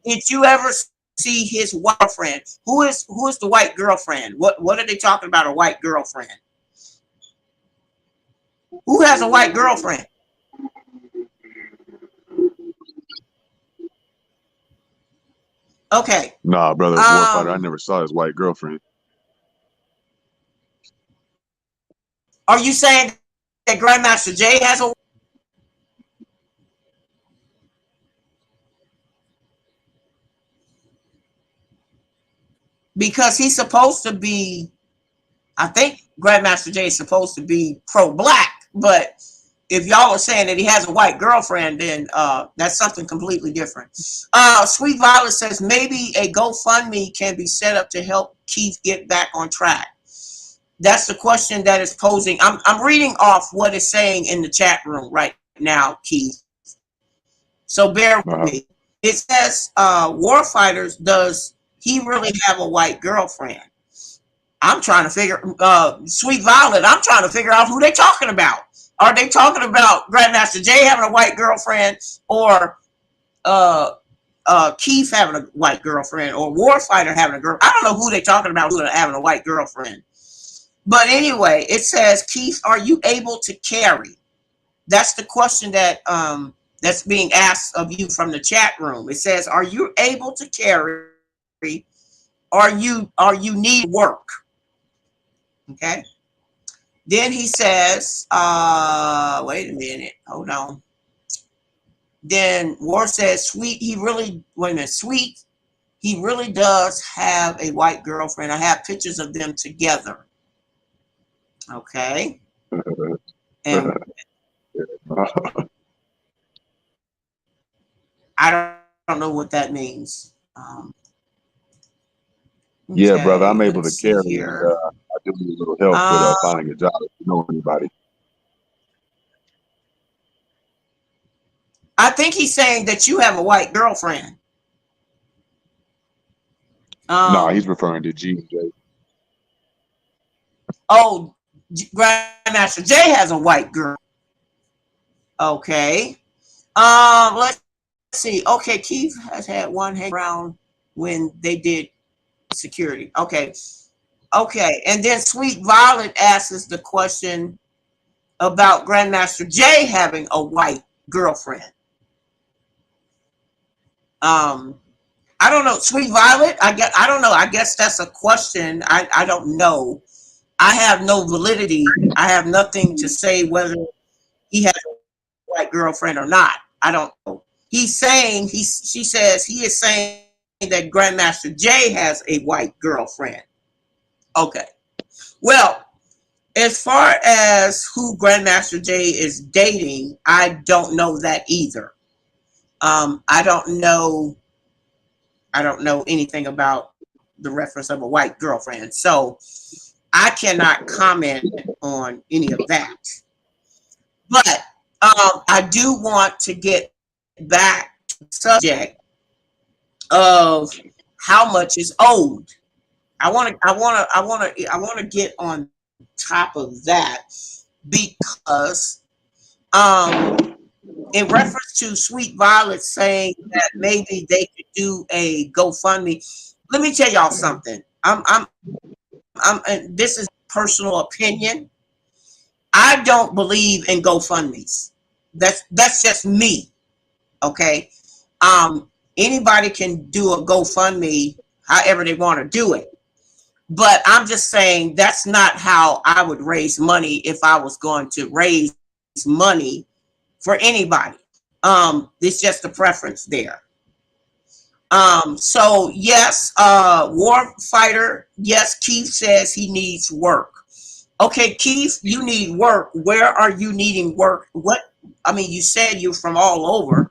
did you ever see his girlfriend? Who is the white girlfriend? What are they talking about? A white girlfriend? Who has a white girlfriend? Okay. Nah, brother, Warfighter, I never saw his white girlfriend. Are you saying that Grandmaster Jay has a? Because he's supposed to be, I think Grandmaster Jay is supposed to be pro-black, but if y'all are saying that he has a white girlfriend, then that's something completely different. Sweet Violet says maybe a GoFundMe can be set up to help Keith get back on track. That's the question that is posing. I'm reading off what it's saying in the chat room right now, Keith. So bear with me. It says, Warfighters, does he really have a white girlfriend? I'm trying to figure, Sweet Violet, I'm trying to figure out who they're talking about. Are they talking about Grandmaster Jay having a white girlfriend, or Keith having a white girlfriend, or Warfighter having a girl? I don't know who they're talking about who are having a white girlfriend. But anyway, it says, Keith, are you able to carry? That's the question that that's being asked of you from the chat room. It says, are you able to carry? Are you need work? Okay. Then he says, wait a minute, hold on. Then War says, Sweet, he really, wait a minute, Sweet, he really does have a white girlfriend. I have pictures of them together. Okay. And I don't know what that means. Yeah, brother, I'm Okay, able let's to see carry, and here. I do need a little help with finding a job if you know anybody. I think he's saying that you have a white girlfriend. No, he's referring to GMJ. Oh, Grandmaster Jay has a white girl. Okay. Let's see. Okay, Keith has had one hang around when they did security. Okay. Okay. And then Sweet Violet asks the question about Grandmaster Jay having a white girlfriend? I don't know. Sweet Violet, I don't know. I guess that's a question. I don't know. I have no validity. I have nothing to say whether he has a white girlfriend or not. I don't know. He's saying he says he is saying that Grandmaster Jay has a white girlfriend. Okay. Well, as far as who Grandmaster Jay is dating, I don't know that either. I don't know anything about the reference of a white girlfriend. So I cannot comment on any of that. But I do want to get back to the subject of how much is owed. I want to get on top of that because in reference to Sweet Violet saying that maybe they could do a GoFundMe, let me tell y'all something. And this is personal opinion. I don't believe in GoFundMes. That's just me. Okay. Anybody can do a GoFundMe however they want to do it. But I'm just saying that's not how I would raise money if I was going to raise money for anybody. It's just a preference there. So yes, Warfighter, yes, Keith says he needs work. Okay, Keith, you need work. Where are you needing work? You said you're from all over.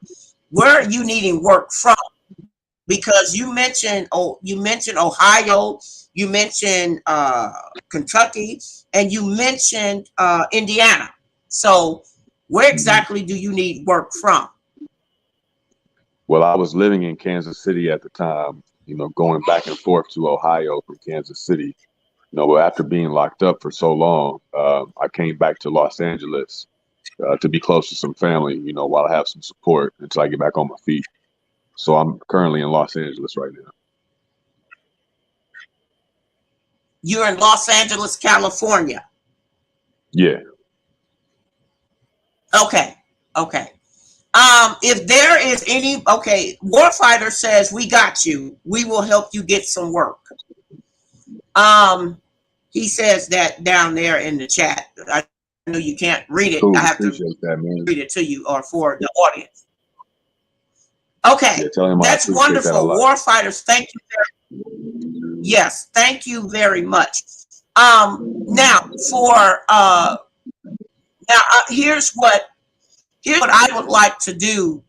Where are you needing work from? Because you mentioned Ohio, you mentioned Kentucky, and you mentioned Indiana. So where exactly do you need work from? Well, I was living in Kansas City at the time, going back and forth to Ohio from Kansas City. But after being locked up for so long, I came back to Los Angeles to be close to some family, while I have some support until I get back on my feet. So I'm currently in Los Angeles right now. You're in Los Angeles, California. Yeah. Okay. If there is any, Warfighter says we got you. We will help you get some work. He says that down there in the chat. I know you can't read it. Cool. I have to read it to you or for the audience. Okay, yeah, that's wonderful. Warfighters, thank you. Yes, thank you very much. Now here's what I would like to do,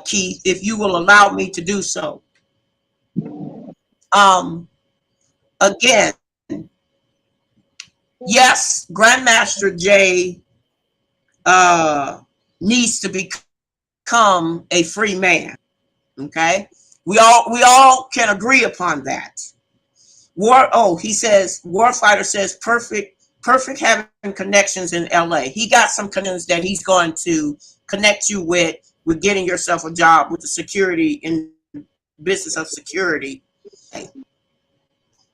Keith, if you will allow me to do so. Again, yes, Grandmaster Jay needs to become a free man. Okay, we all can agree upon that. He says Warfighter says perfect having connections in LA. He got some connections that he's going to connect you with getting yourself a job with the security in business of security.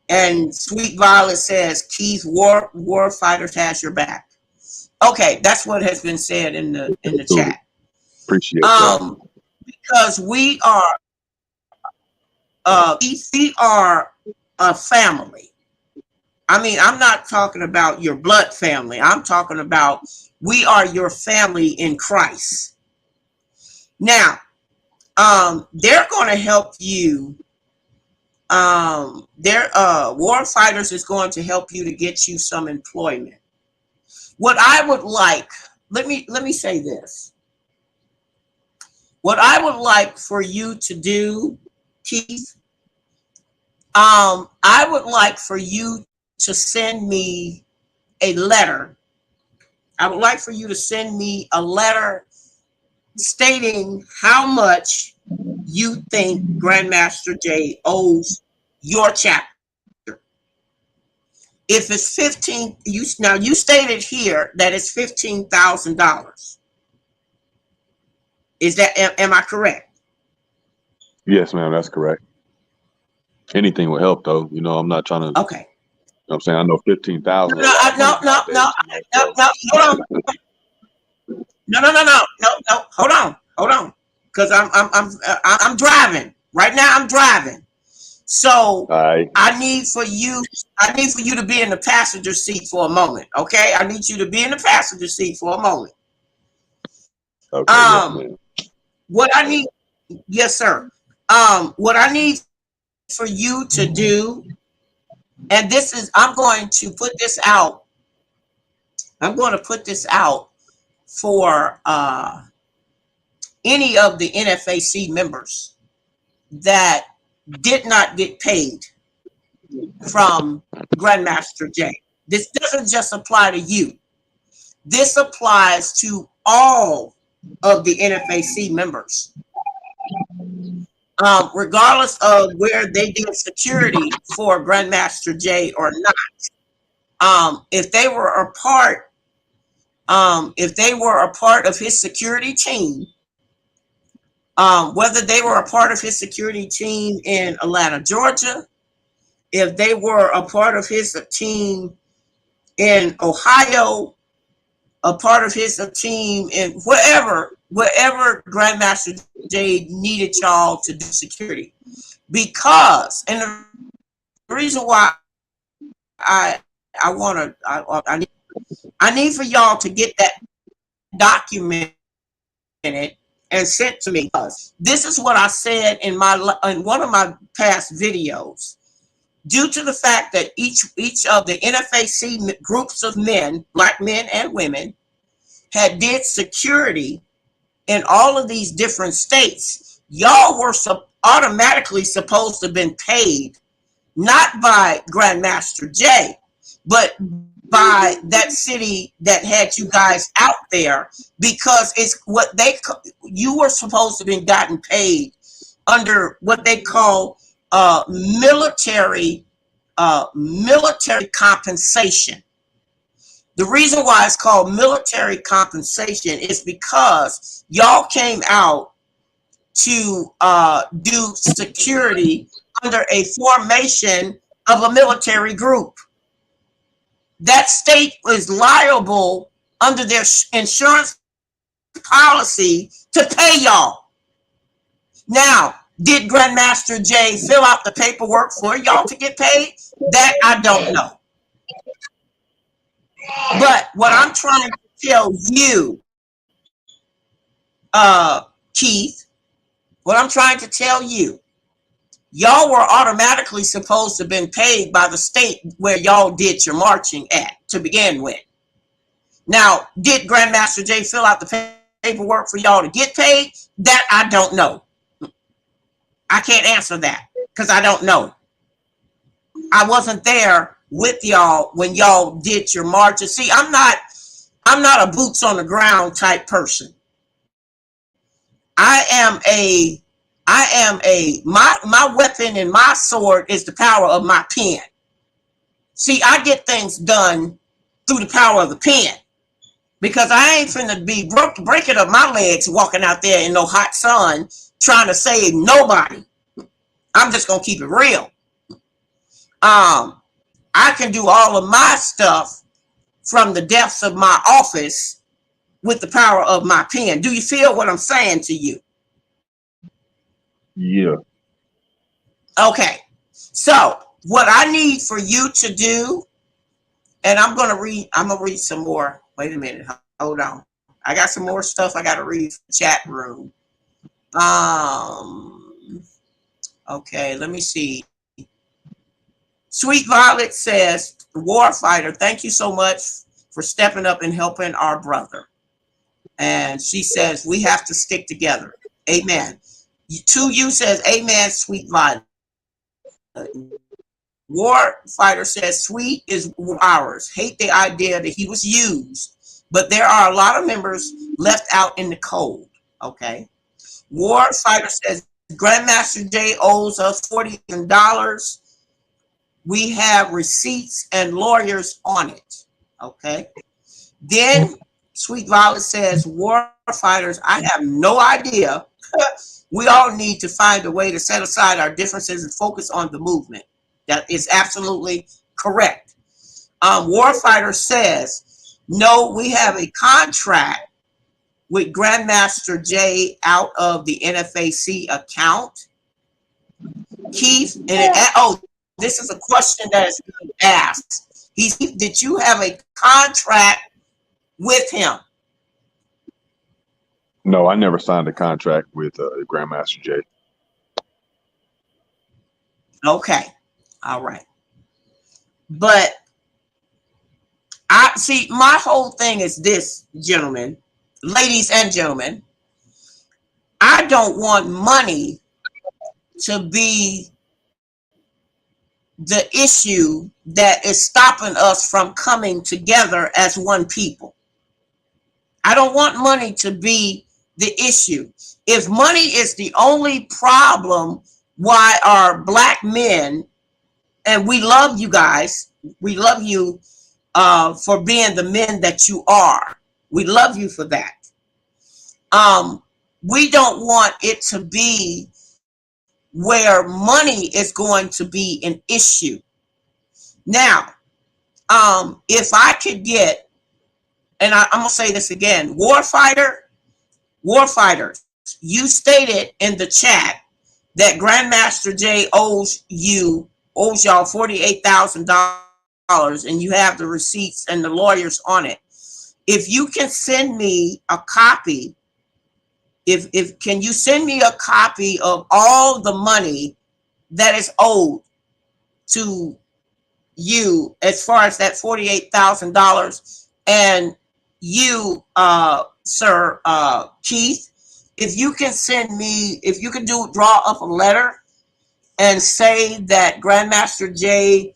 And Sweet Violet says Keith Warfighters has your back. Okay, that's what has been said in the chat. Appreciate that. Because we are a family. I'm not talking about your blood family. I'm talking about we are your family in Christ. Now, they're going to help you. Warfighters is going to help you to get you some employment. What I would like, let me say this. What I would like for you to do, Keith, I would like for you to send me a letter. I would like for you to send me a letter stating how much you think Grandmaster Jay owes your chapter. If it's 15, you stated here that it's $15,000. Is that, am I correct? Yes, ma'am, that's correct. Anything will help, though. I'm not trying to. Okay. I'm saying I know 15,000. No. Hold on. Yeah, no. Hold on, because I'm driving right now. I'm driving, so All right. I need for you. I need for you to be in the passenger seat for a moment. Okay, I need you to be in the passenger seat for a moment. Okay. Yes, Um, ma'am. what I need, yes, sir. What I need for you to do, and this is, I'm going to put this out. I'm going to put this out for any of the NFAC members that did not get paid from Grandmaster Jay. This doesn't just apply to you. This applies to all of the NFAC members, regardless of where they did security for Grandmaster Jay or not. If they were a part, if they were a part of his security team, whether they were a part of his security team in Atlanta, Georgia, if they were a part of his team in Ohio, a part of his team in wherever Grandmaster Jay needed y'all to do security. Because, and the reason why I I want to I need for y'all to get that documented and sent to me. This is what I said in one of my past videos. Due to the fact that each of the NFAC groups of men, black men and women, had did security in all of these different states, y'all were automatically supposed to have been paid, not by Grandmaster Jay, but by that city that had you guys out there, because it's what you were supposed to have been gotten paid under what they call military compensation. The reason why it's called military compensation is because y'all came out to do security under a formation of a military group. That state was liable under their insurance policy to pay y'all. Now, did Grandmaster Jay fill out the paperwork for y'all to get paid? That I don't know. But what I'm trying to tell you, Keith, what I'm trying to tell you, y'all were automatically supposed to have been paid by the state where y'all did your marching at to begin with. Now, did Grandmaster Jay fill out the paperwork for y'all to get paid? That I don't know. I can't answer that because I don't know. I wasn't there with y'all when y'all did your marches. See, I'm not a boots on the ground type person. My weapon and my sword is the power of my pen. See, I get things done through the power of the pen, because I ain't finna be breaking up my legs walking out there in no hot sun trying to save nobody. I'm just gonna keep it real. I can do all of my stuff from the depths of my office with the power of my pen. Do you feel what I'm saying to you? Yeah. Okay. So what I need for you to do, and I'm gonna read some more. Wait a minute. Hold on. I got some more stuff I gotta read from the chat room. Okay, let me see. Sweet Violet says, Warfighter, thank you so much for stepping up and helping our brother. And she says, we have to stick together. Amen. To you says, amen, Sweet Violet. Warfighter says, Sweet is ours. Hate the idea that he was used, but there are a lot of members left out in the cold. Okay. Warfighter says, Grandmaster Jay owes us $40,000. We have receipts and lawyers on it. Okay. Then Sweet Violet says, Warfighters, I have no idea. We all need to find a way to set aside our differences and focus on the movement. That is absolutely correct. Warfighter says, no, we have a contract with Grandmaster Jay out of the NFAC account? Keith, this is a question that is being asked. Did you have a contract with him? No, I never signed a contract with Grandmaster Jay. Okay. All right. But I see, my whole thing is this, gentlemen, ladies and gentlemen. I don't want money to be the issue that is stopping us from coming together as one people. I don't want money to be the issue. If money is the only problem why our black men, and we love you guys, we love you for being the men that you are. We love you for that. We don't want it to be where money is going to be an issue. Now, if I could get, and I'm going to say this again, warfighters, you stated in the chat that Grandmaster Jay owes y'all $48,000, and you have the receipts and the lawyers on it. If you can send me a copy, can you send me a copy of all the money that is owed to you as far as that $48,000? And you, Sir Keith, if you can send me, if you can draw up a letter and say that Grandmaster Jay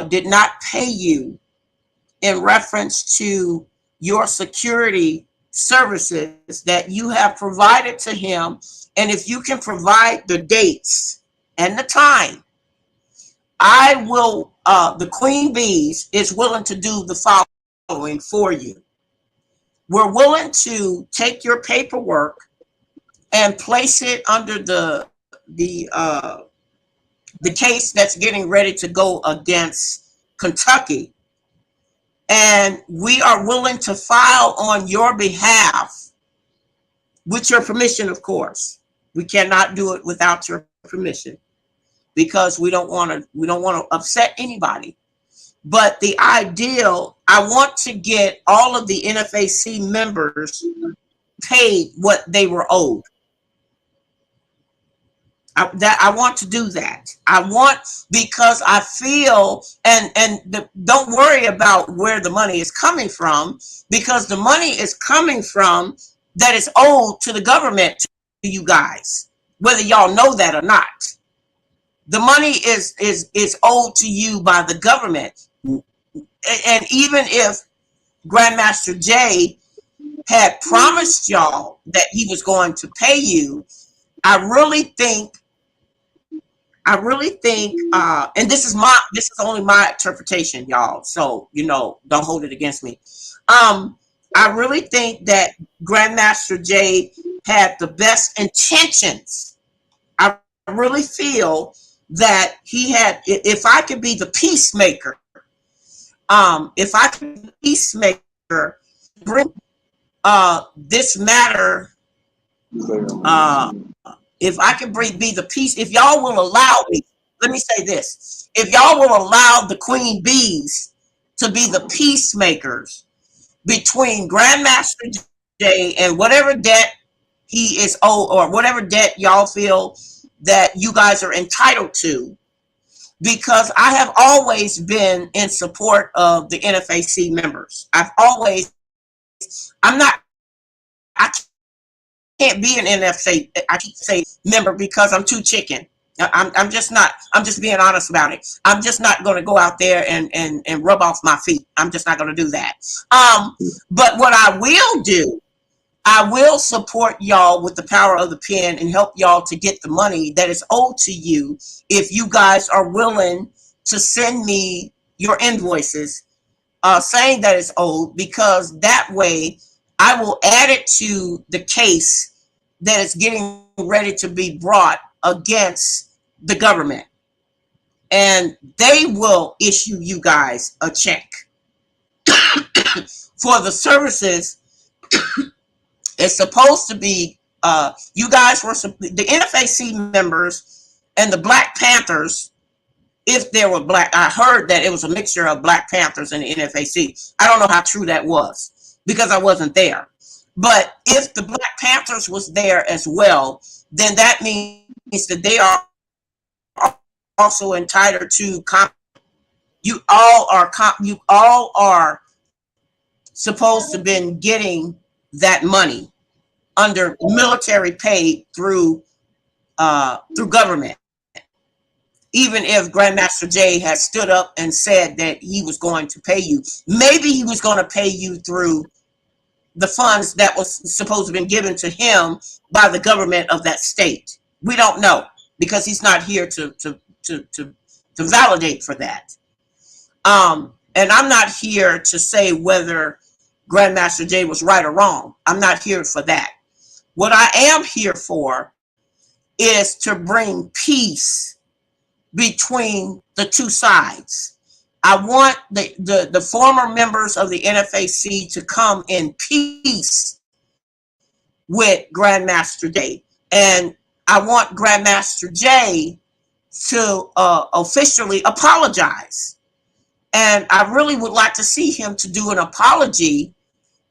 did not pay you in reference to your security services that you have provided to him, and if you can provide the dates and the time, I will, the Queen Bees is willing to do the following for you. We're willing to take your paperwork and place it under the case that's getting ready to go against Kentucky. And we are willing to file on your behalf, with your permission, of course. We cannot do it without your permission because we don't want to upset anybody. But the ideal, I want to get all of the NFAC members paid what they were owed. I want to do that. Because I feel, don't worry about where the money is coming from, because the money is coming from that is owed to the government, to you guys, whether y'all know that or not. The money is owed to you by the government. And even if Grandmaster Jay had promised y'all that he was going to pay you, I really think, and this is only my interpretation, y'all. So, don't hold it against me. I really think that Grandmaster Jay had the best intentions. I really feel that he had, if I could be the peacemaker, bring this matter, if I can be the peace, if y'all will allow me, let me say this, if y'all will allow the Queen Bees to be the peacemakers between Grandmaster Jay and whatever debt he is owed, or whatever debt y'all feel that you guys are entitled to, because I have always been in support of the NFAC members. I can't be an NFAC member because I'm too chicken. I'm just being honest about it. I'm just not going to go out there and rub off my feet. I'm just not going to do that. But what I will do, I will support y'all with the power of the pen and help y'all to get the money that is owed to you if you guys are willing to send me your invoices saying that it's owed, because that way I will add it to the case that is getting ready to be brought against the government, and they will issue you guys a check for the services It's supposed to be, you guys were, the NFAC members and the Black Panthers, if there were black, I heard that it was a mixture of Black Panthers and the NFAC. I don't know how true that was because I wasn't there. But if the Black Panthers was there as well, then that means that they are also entitled to you all are supposed to been getting that money under military pay through government. Even if Grandmaster Jay had stood up and said that he was going to pay you, maybe he was going to pay you through the funds that was supposed to have been given to him by the government of that state. We don't know because he's not here to validate for that. And I'm not here to say whether Grandmaster Jay was right or wrong. I'm not here for that. What I am here for is to bring peace between the two sides. I want the former members of the NFAC to come in peace with Grandmaster Jay. And I want Grandmaster Jay to officially apologize. And I really would like to see him to do an apology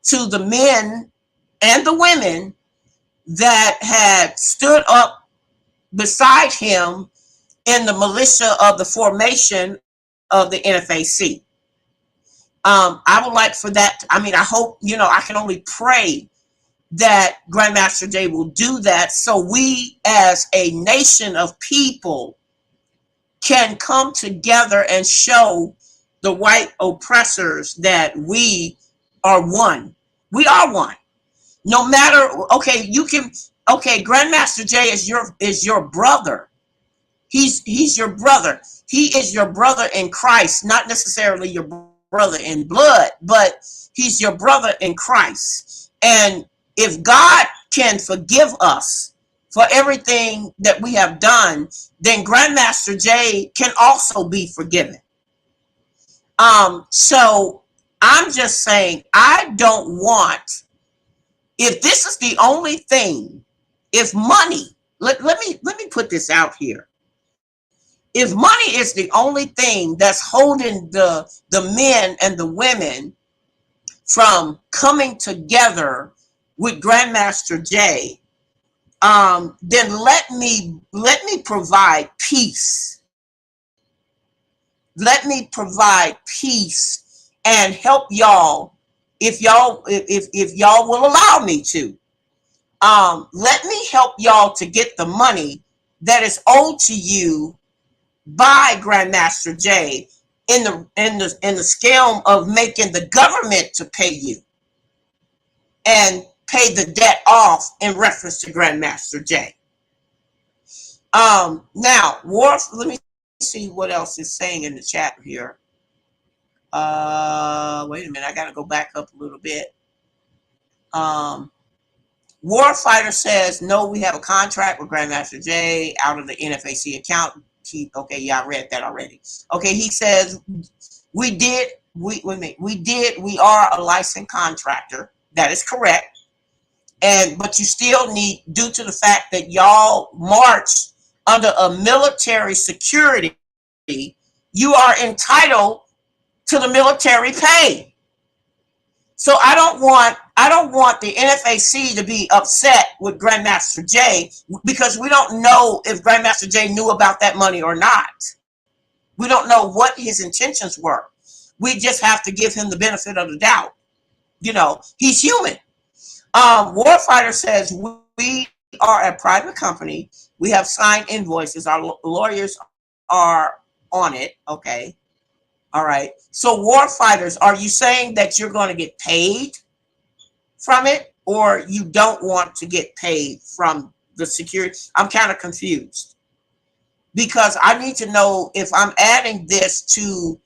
to the men and the women that had stood up beside him in the militia of the formation of the NFAC. I would like for that. I mean, I hope, I can only pray that Grandmaster Jay will do that so we as a nation of people can come together and show the white oppressors that we are one. We are one. No matter, Grandmaster Jay is your brother. He's your brother. He is your brother in Christ, not necessarily your brother in blood, but he's your brother in Christ. And if God can forgive us for everything that we have done, then Grandmaster Jay can also be forgiven. So I'm just saying, I don't want, if this is the only thing, if money, let me put this out here. If money is the only thing that's holding the men and the women from coming together with Grandmaster Jay, then let me provide peace. Let me provide peace and help y'all if y'all will allow me to. Let me help y'all to get the money that is owed to you by Grandmaster Jay in the scale of making the government to pay you and pay the debt off in reference to Grandmaster Jay. Now, let me see what else is saying in the chat here. Wait a minute, I gotta go back up a little bit. Warfighter says, no, we have a contract with Grandmaster Jay out of the NFAC account. Okay, yeah, I read that already. Okay, he says, we are a licensed contractor. That is correct. But you still need, due to the fact that y'all marched under a military security, you are entitled to the military pay. So I don't want the NFAC to be upset with Grandmaster Jay because we don't know if Grandmaster Jay knew about that money or not. We don't know what his intentions were. We just have to give him the benefit of the doubt. He's human. Warfighter says, we are a private company. We have signed invoices. Our lawyers are on it. Okay. All right. So Warfighters, are you saying that you're going to get paid from it or you don't want to get paid from the security? I'm kind of confused because I need to know if I'm adding this to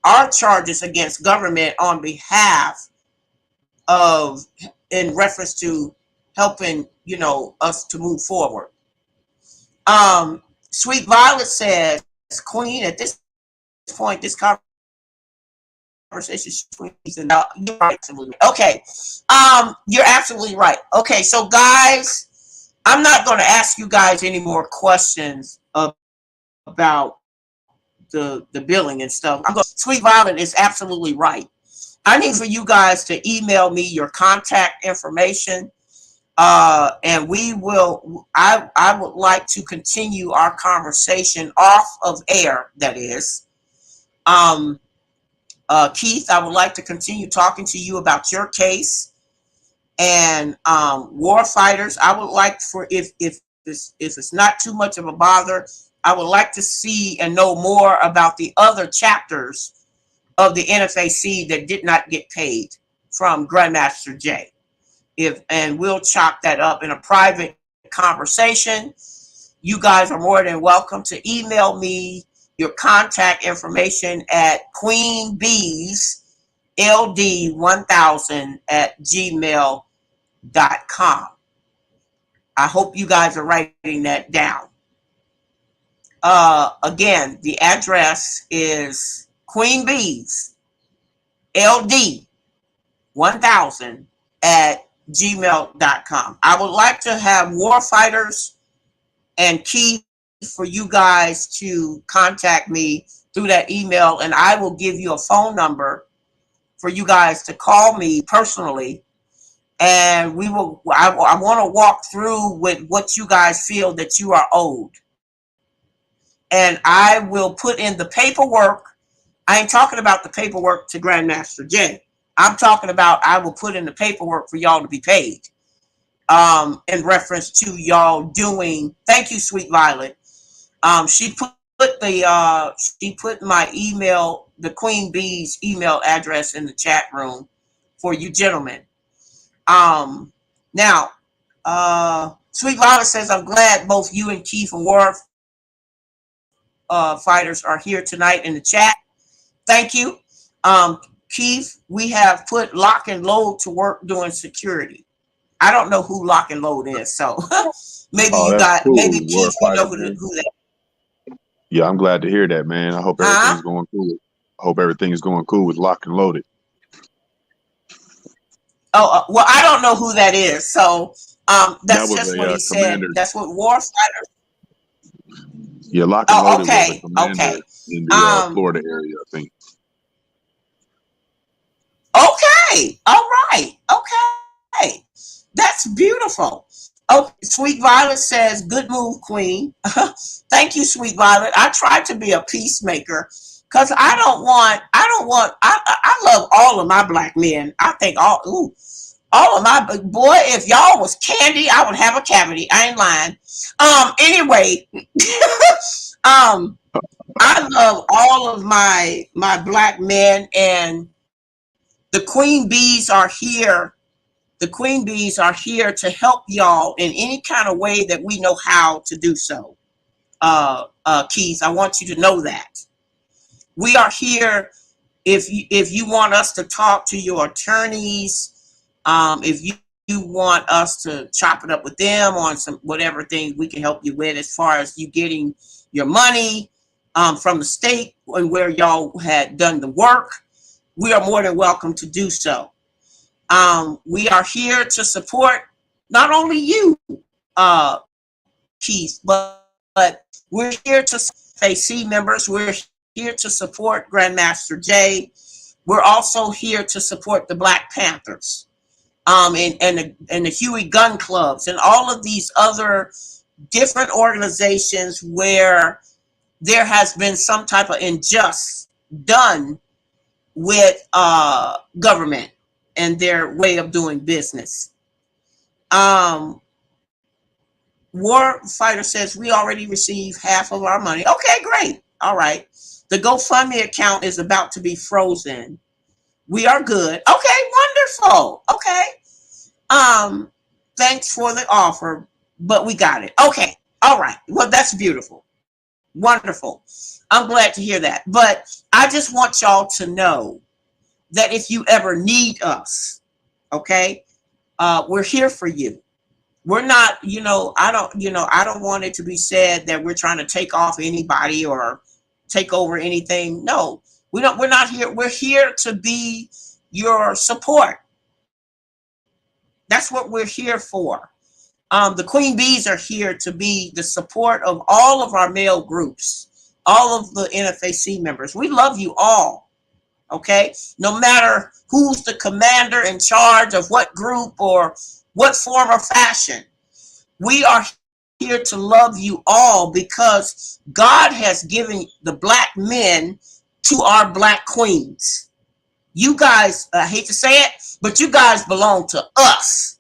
our charges against government on behalf of, in reference to helping, us to move forward. Sweet Violet says, Queen, at this point, this conversation conversation between these and you're right, absolutely. Okay. You're absolutely right. Okay, so guys, I'm not going to ask you guys any more questions about the billing and stuff. Sweet Violet is absolutely right. I need for you guys to email me your contact information, and we will. I would like to continue our conversation off of air. That is, um, Keith, I would like to continue talking to you about your case and war fighters. I would like for if it's not too much of a bother, I would like to see and know more about the other chapters of the NFAC that did not get paid from Grandmaster J. And we'll chop that up in a private conversation. You guys are more than welcome to email me your contact information at queenbeesld1000@gmail.com. I hope you guys are writing that down. Again, the address is queenbeesld1000@gmail.com. I would like to have warfighters and Keith for you guys to contact me through that email, and I will give you a phone number for you guys to call me personally, and I want to walk through with what you guys feel that you are owed, and I will put in the paperwork. I ain't talking about the paperwork to Grandmaster J. I'm talking about I will put in the paperwork for y'all to be paid. In reference to y'all doing. Thank you, Sweet Violet. She put my email, the Queen Bee's email address in the chat room for you gentlemen. Now, Sweet Violet says, I'm glad both you and Keith and War fighters are here tonight in the chat. Thank you. Keith, we have put Lock and Load to work doing security. I don't know who Lock and Load is, so maybe cool. Maybe Keith, you know who that. Yeah, I'm glad to hear that, man. I hope everything's going cool. I hope everything is going cool with Lock and Loaded. Oh, well, I don't know who that is, so that's just what he said. That's what Warfighter. Yeah, Lock and Loaded was a commander in the Florida area, I think. Okay, all right, okay, that's beautiful. Oh, Sweet Violet says, good move, Queen. Thank you, Sweet Violet. I try to be a peacemaker because I love all of my black men. I think all of my, boy, if y'all was candy, I would have a cavity. I ain't lying. Anyway, I love all of my black men, and the Queen Bees are here. The Queen Bees are here to help y'all in any kind of way that we know how to do so. Keith, I want you to know that. We are here if you want us to talk to your attorneys, if you want us to chop it up with them on some whatever things we can help you with as far as you getting your money from the state and where y'all had done the work, we are more than welcome to do so. We are here to support not only you, Keith, but we're here to FAC members. We're here to support Grandmaster J. We're also here to support the Black Panthers, and the Huey Gun Clubs and all of these other different organizations where there has been some type of injustice done with government and their way of doing business. Warfighter says we already received half of our money. Okay, great. All right. The GoFundMe account is about to be frozen. We are good. Okay, wonderful. Okay. Thanks for the offer, but we got it. Okay. All right. Well, that's beautiful. Wonderful. I'm glad to hear that. But I just want y'all to know that if you ever need us, okay, we're here for you. We're not, I don't want it to be said that we're trying to take off anybody or take over anything. No, We're not here. We're here to be your support. That's what we're here for. The Queen Bees are here to be the support of all of our male groups, all of the NFAC members. We love you all. Okay, no matter who's the commander in charge of what group or what form or fashion, we are here to love you all because God has given the black men to our black queens. You guys, I hate to say it, but you guys belong to us.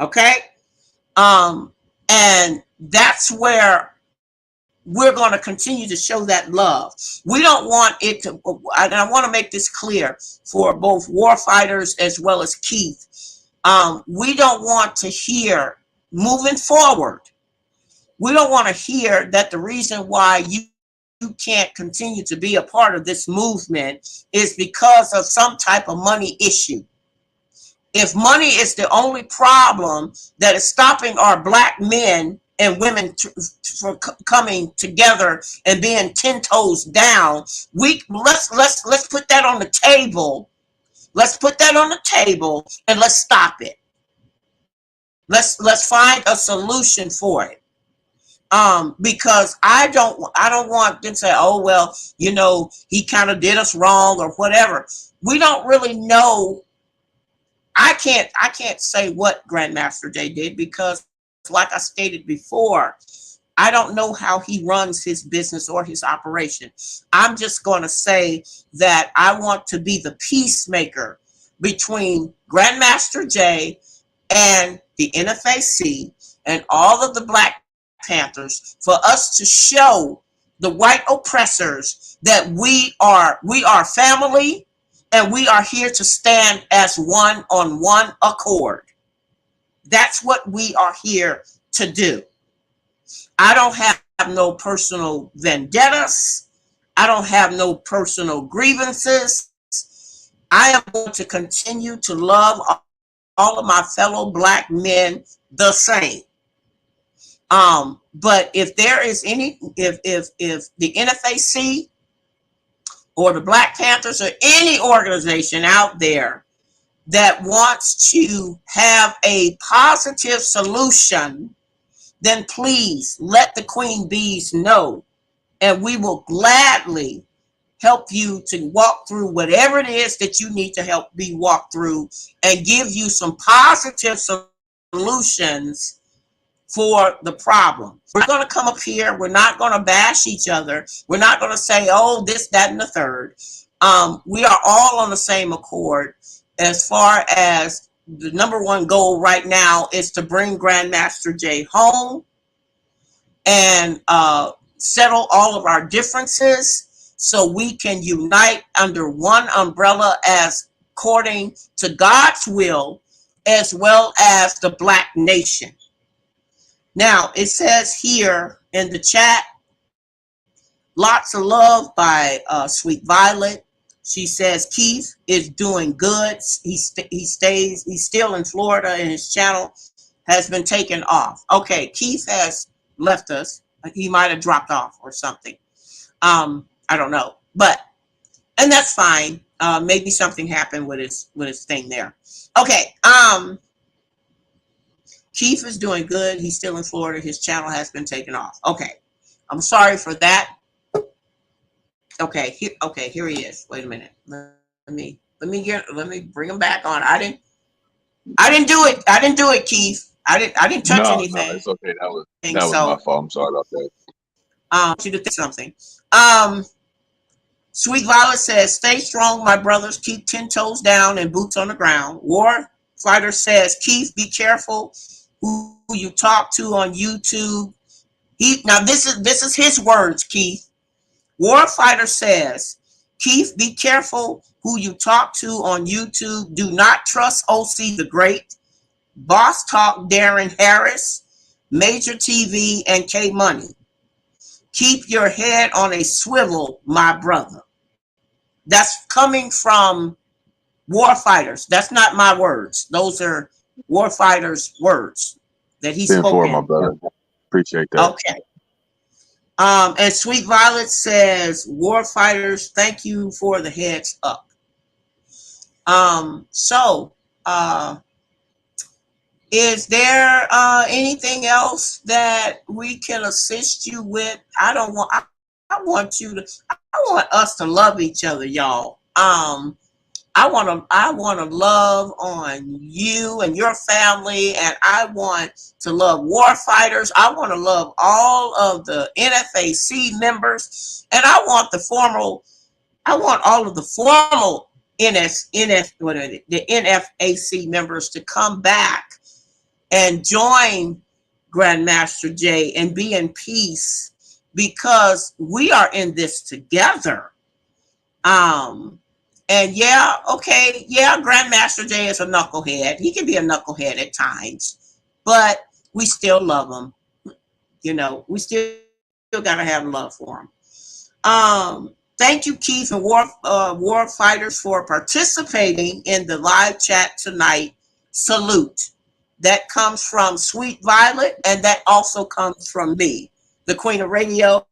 Okay, and that's where we're going to continue to show that love. We don't want it to, I want to make this clear for both war fighters as well as Keith. We don't want to hear moving forward. We don't want to hear that the reason why you can't continue to be a part of this movement is because of some type of money issue. If money is the only problem that is stopping our black men and women from coming together and being 10 toes down, let's put that on the table. Let's put that on the table and let's stop it. Let's find a solution for it. Because I don't want them to say, oh well, you know, he kind of did us wrong or whatever. We don't really know. I can't say what Grandmaster Jay did because, like I stated before, I don't know how he runs his business or his operation. I'm just going to say that I want to be the peacemaker between Grandmaster Jay and the NFAC and all of the Black Panthers for us to show the white oppressors that we are family and we are here to stand as one on one accord. That's what we are here to do. I don't have no personal vendettas. I don't have no personal grievances. I am going to continue to love all of my fellow black men the same. But if there is any, if the NFAC or the Black Panthers or any organization out there that wants to have a positive solution, then please let the Queen Bees know, and we will gladly help you to walk through whatever it is that you need to help be walked through and give you some positive solutions for the problem. We're going to come up here. We're not going to bash each other. We're not going to say, oh, this, that, and the third. We are all on the same accord as far as the number one goal right now is to bring Grandmaster Jay home and settle all of our differences so we can unite under one umbrella as according to God's will, as well as the Black nation. Now, it says here in the chat, lots of love by Sweet Violet. She says Keith is doing good. He's still in Florida and his channel has been taken off. Okay, Keith has left us. He might have dropped off or something. I don't know, and that's fine. Maybe something happened with his thing there. Okay. Keith is doing good. He's still in Florida. His channel has been taken off. Okay. I'm sorry for that. Okay, here he is. Wait a minute. Let me bring him back on. I didn't do it. I didn't do it, Keith. I didn't touch anything. No, it's okay. That was my fault. I'm sorry about that. You to think something. Sweet Violet says, stay strong, my brothers. Keep 10 toes down and boots on the ground. War Fighter says, Keith, be careful who you talk to on YouTube. Now this is his words, Keith. Warfighter says, Keith, be careful who you talk to on YouTube. Do not trust OC the Great, Boss Talk Darren Harris, Major TV, and K Money. Keep your head on a swivel, my brother. That's coming from Warfighters. That's not my words. Those are Warfighters' words that he spoke. My brother. Appreciate that. Okay. And Sweet Violet says, war fighters, thank you for the heads up. So, is there anything else that we can assist you with? I want you to, I want us to love each other, y'all. I want to love on you and your family, and I want to love war fighters. I want to love all of the NFAC members, and I want all of the formal the NFAC members to come back and join Grandmaster Jay and be in peace, because we are in this together. Um, and yeah, okay, yeah, Grandmaster Jay is a knucklehead. He can be a knucklehead at times, but we still love him. You know, we still gotta have love for him. Thank you, Keith and War Fighters, for participating in the live chat tonight. Salute. That comes from Sweet Violet, and that also comes from me, the Queen of Radio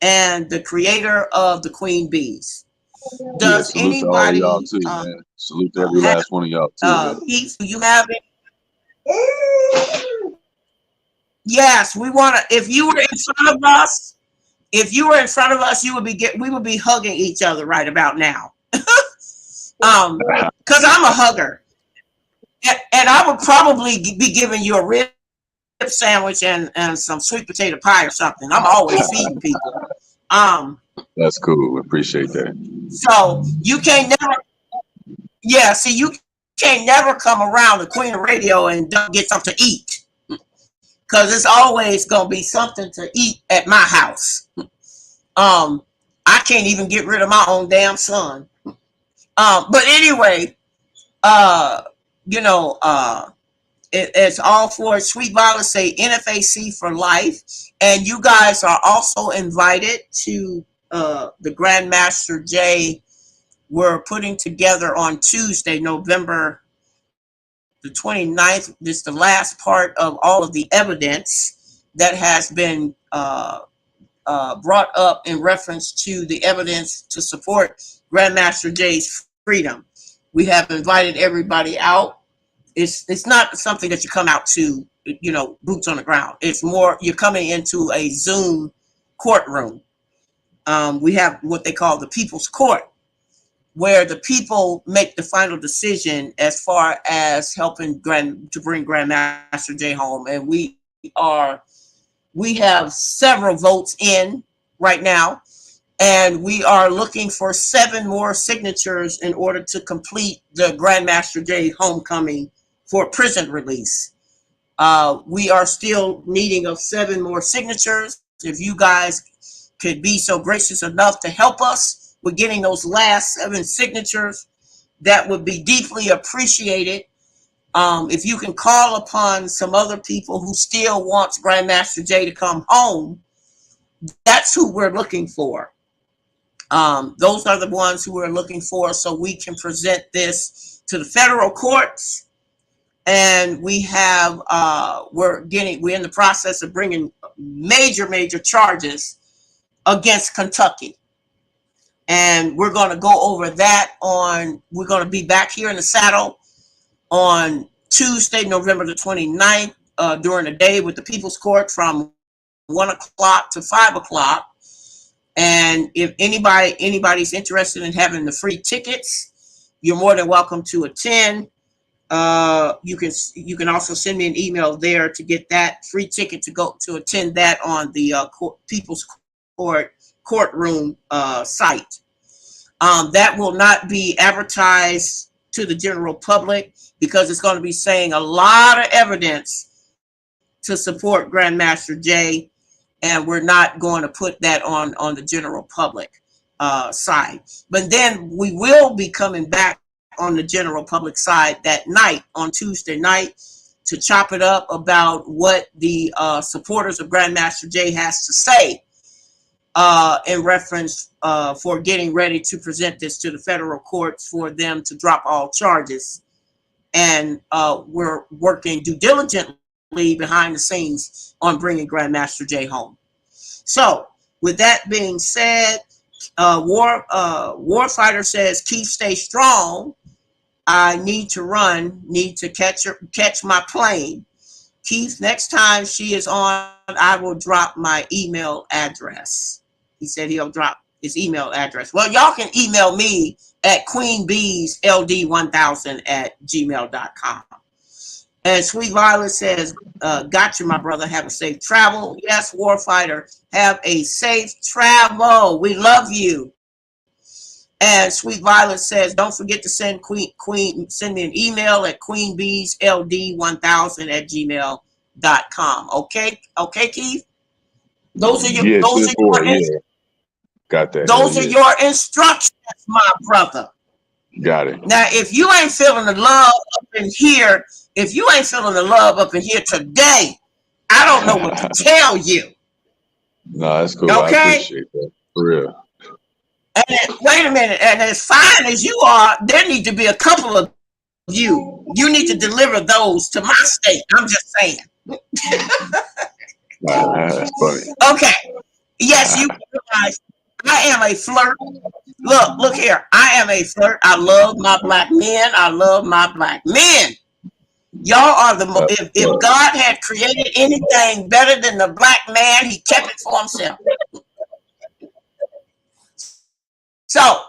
and the creator of the Queen Bees. Does Yeah, salute to all of anybody y'all too, man. Salute to every have last one of y'all too, man. Keith? Do you have it? Yes, we want to. If you were in front of us, we would be hugging each other right about now. Because I'm a hugger, and I would probably be giving you a rib sandwich and some sweet potato pie or something. I'm always feeding people. Um, That's cool. Appreciate that. so you can't never, yeah. See, you can't never come around the Queen of Radio and don't get something to eat, because it's always gonna be something to eat at my house. Um, I can't even get rid of my own damn son. But anyway, uh, you know, it's all for Sweet Violet say NFAC for life, and you guys are also invited to the Grandmaster Jay. We're putting together on Tuesday, November the 29th. This is the last part of all of the evidence that has been brought up in reference to the evidence to support Grandmaster Jay's freedom. We have invited everybody out. It's not something that you come out to, boots on the ground. It's more you're coming into a Zoom courtroom. We have what they call the People's Court, where the people make the final decision as far as helping to bring Grandmaster Jay home, and we have several votes in right now, and we are looking for 7 more signatures in order to complete the Grandmaster Jay homecoming for prison release. We are still needing of 7 more signatures. If you guys could be so gracious enough to help us with getting those last 7 signatures, that would be deeply appreciated. If you can call upon some other people who still wants Grandmaster Jay to come home, that's who we're looking for. Those are the ones who we're looking for, so we can present this to the federal courts. And we're in the process of bringing major charges against Kentucky. And we're going to go over that we're going to be back here in the saddle on Tuesday, November the 29th, during the day with the People's Court from 1 o'clock to 5 o'clock. And if anybody's interested in having the free tickets, you're more than welcome to attend. You can also send me an email there to get that free ticket to go to attend that on the People's Courtroom site. That will not be advertised to the general public because it's going to be saying a lot of evidence to support Grandmaster Jay, and we're not going to put that on the general public side. But then we will be coming back on the general public side that night, on Tuesday night, to chop it up about what the supporters of Grandmaster Jay has to say in reference for getting ready to present this to the federal courts for them to drop all charges. And we're working diligently behind the scenes on bringing Grandmaster Jay home. So with that being said, Warfighter says, Keith, stay strong. I need to run, need to catch my plane. Keith, next time she is on, I will drop my email address. He said he'll drop his email address. Well, y'all can email me at queenbeesld1000@gmail.com. And Sweet Violet says, got you, my brother. Have a safe travel. Yes, Warfighter, have a safe travel. We love you. And Sweet Violet says, don't forget to send send me an email at queenbeesld1000@gmail.com. Okay, Keith. Those are your Yeah, got that. Those are your instructions, my brother. Got it. Now, if you ain't feeling the love up in here, today, I don't know what to tell you. No, that's cool. Okay? I appreciate that. For real. And then, wait a minute. And as fine as you are, there need to be a couple of you. You need to deliver those to my state. I'm just saying. That's funny. Okay. Yes, you realize I am a flirt. Look here. I am a flirt. I love my black men. Y'all are if God had created anything better than the black man, he kept it for himself. So,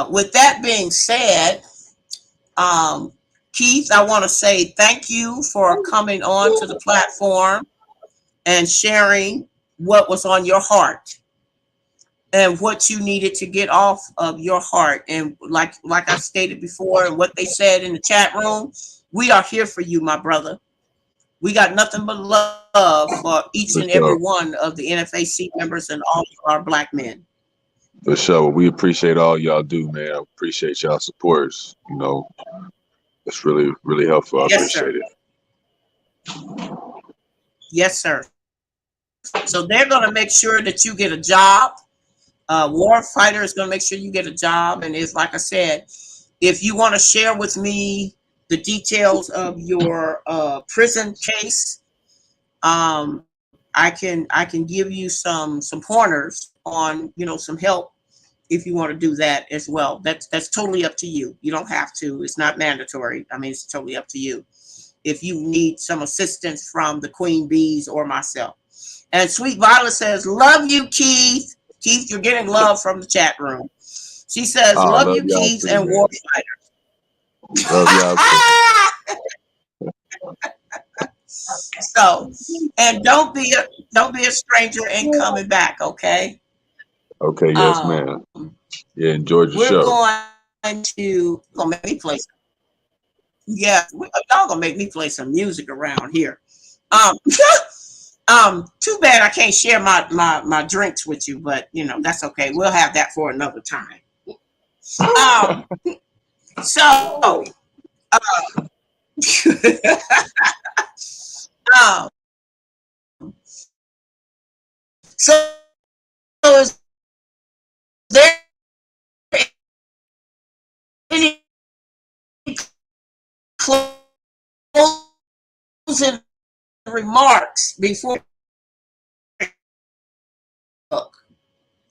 with that being said, Keith, I want to say thank you for coming on to the platform and sharing what was on your heart and what you needed to get off of your heart. And like I stated before, and what they said in the chat room, we are here for you, my brother. We got nothing but love for each and every one of the NFAC members and all of our black men. For sure. We appreciate all y'all do, man. I appreciate y'all supports. You know, it's really, really helpful. I appreciate it. Yes, sir. So they're going to make sure that you get a job. Warfighter is going to make sure you get a job. And it's like I said, if you want to share with me the details of your prison case, I can give you some pointers on, some help if you want to do that as well. That's totally up to you. You don't have to. It's not mandatory. I mean, it's totally up to you if you need some assistance from the Queen Bees or myself. And Sweet Violet says, love you, Keith. Keith, you're getting love from the chat room. She says, love you, Keith, and Warfighter. So, and don't be a stranger in coming back, okay? Okay, yes, ma'am. Yeah, enjoy the show. We're going to make me play some. Yeah, y'all gonna make me play some music around here. Too bad I can't share my drinks with you, but that's okay. We'll have that for another time. So is there any closing remarks before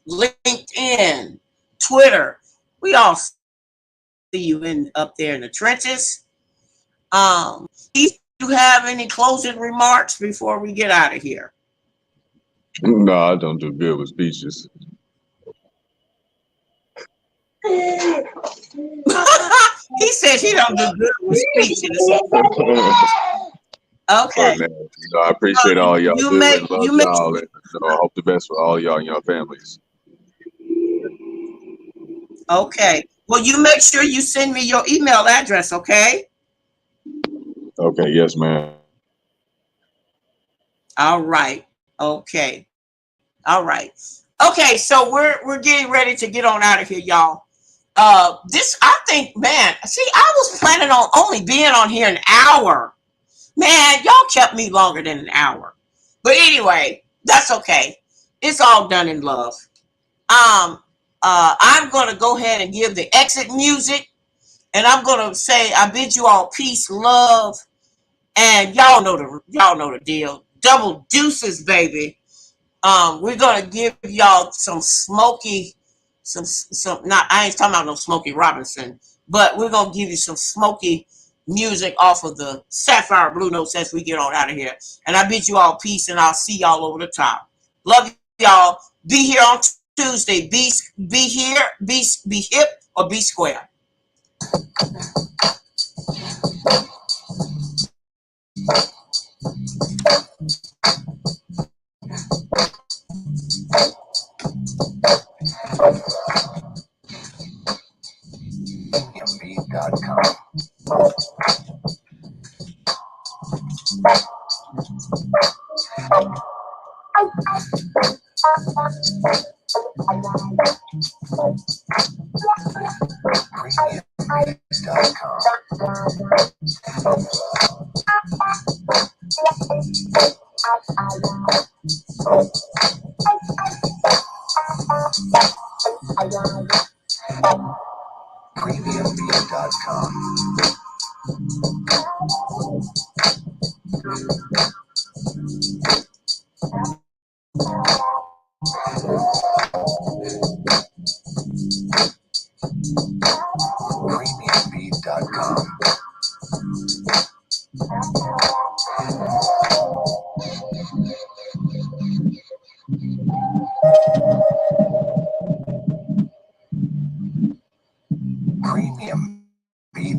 LinkedIn, Twitter? We all see you up there in the trenches. Do you have any closing remarks before we get out of here? No, I don't do good with speeches. He said he don't do good with speeches. Okay. But, man, I appreciate all y'all do and love y'all, and I hope the best for all y'all and your families. Okay. Well, you make sure you send me your email address, okay? Okay. Yes, ma'am. All right. Okay. All right. Okay. So we're getting ready to get on out of here, y'all. I think, man. See, I was planning on only being on here an hour. Man, y'all kept me longer than an hour. But anyway, that's okay. It's all done in love. I'm going to go ahead and give the exit music. And I'm going to say, I bid you all peace, love, and y'all know the deal. double deuces, baby. We're gonna give y'all some smoky, some. Not I ain't talking about no Smokey Robinson, but we're gonna give you some smoky music off of the Sapphire Blue Notes as we get on out of here. And I bid you all peace, and I'll see y'all over the top. Love y'all. Be here on Tuesday. Be here. Be hip or be square. GMJ.com. GMJ.com.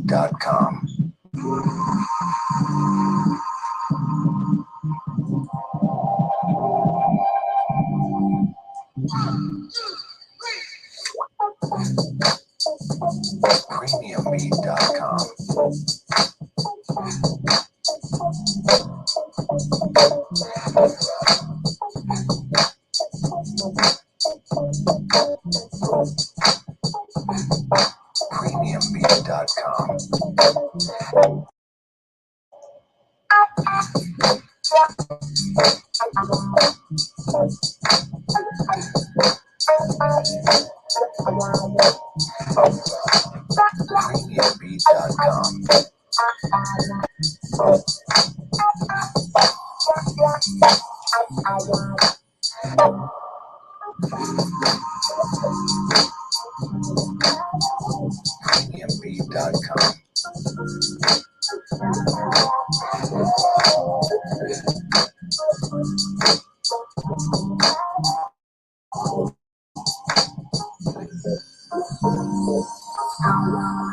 GMJ.com. GMJ.com. GMJ.com. GMJ.com. GMJ.com.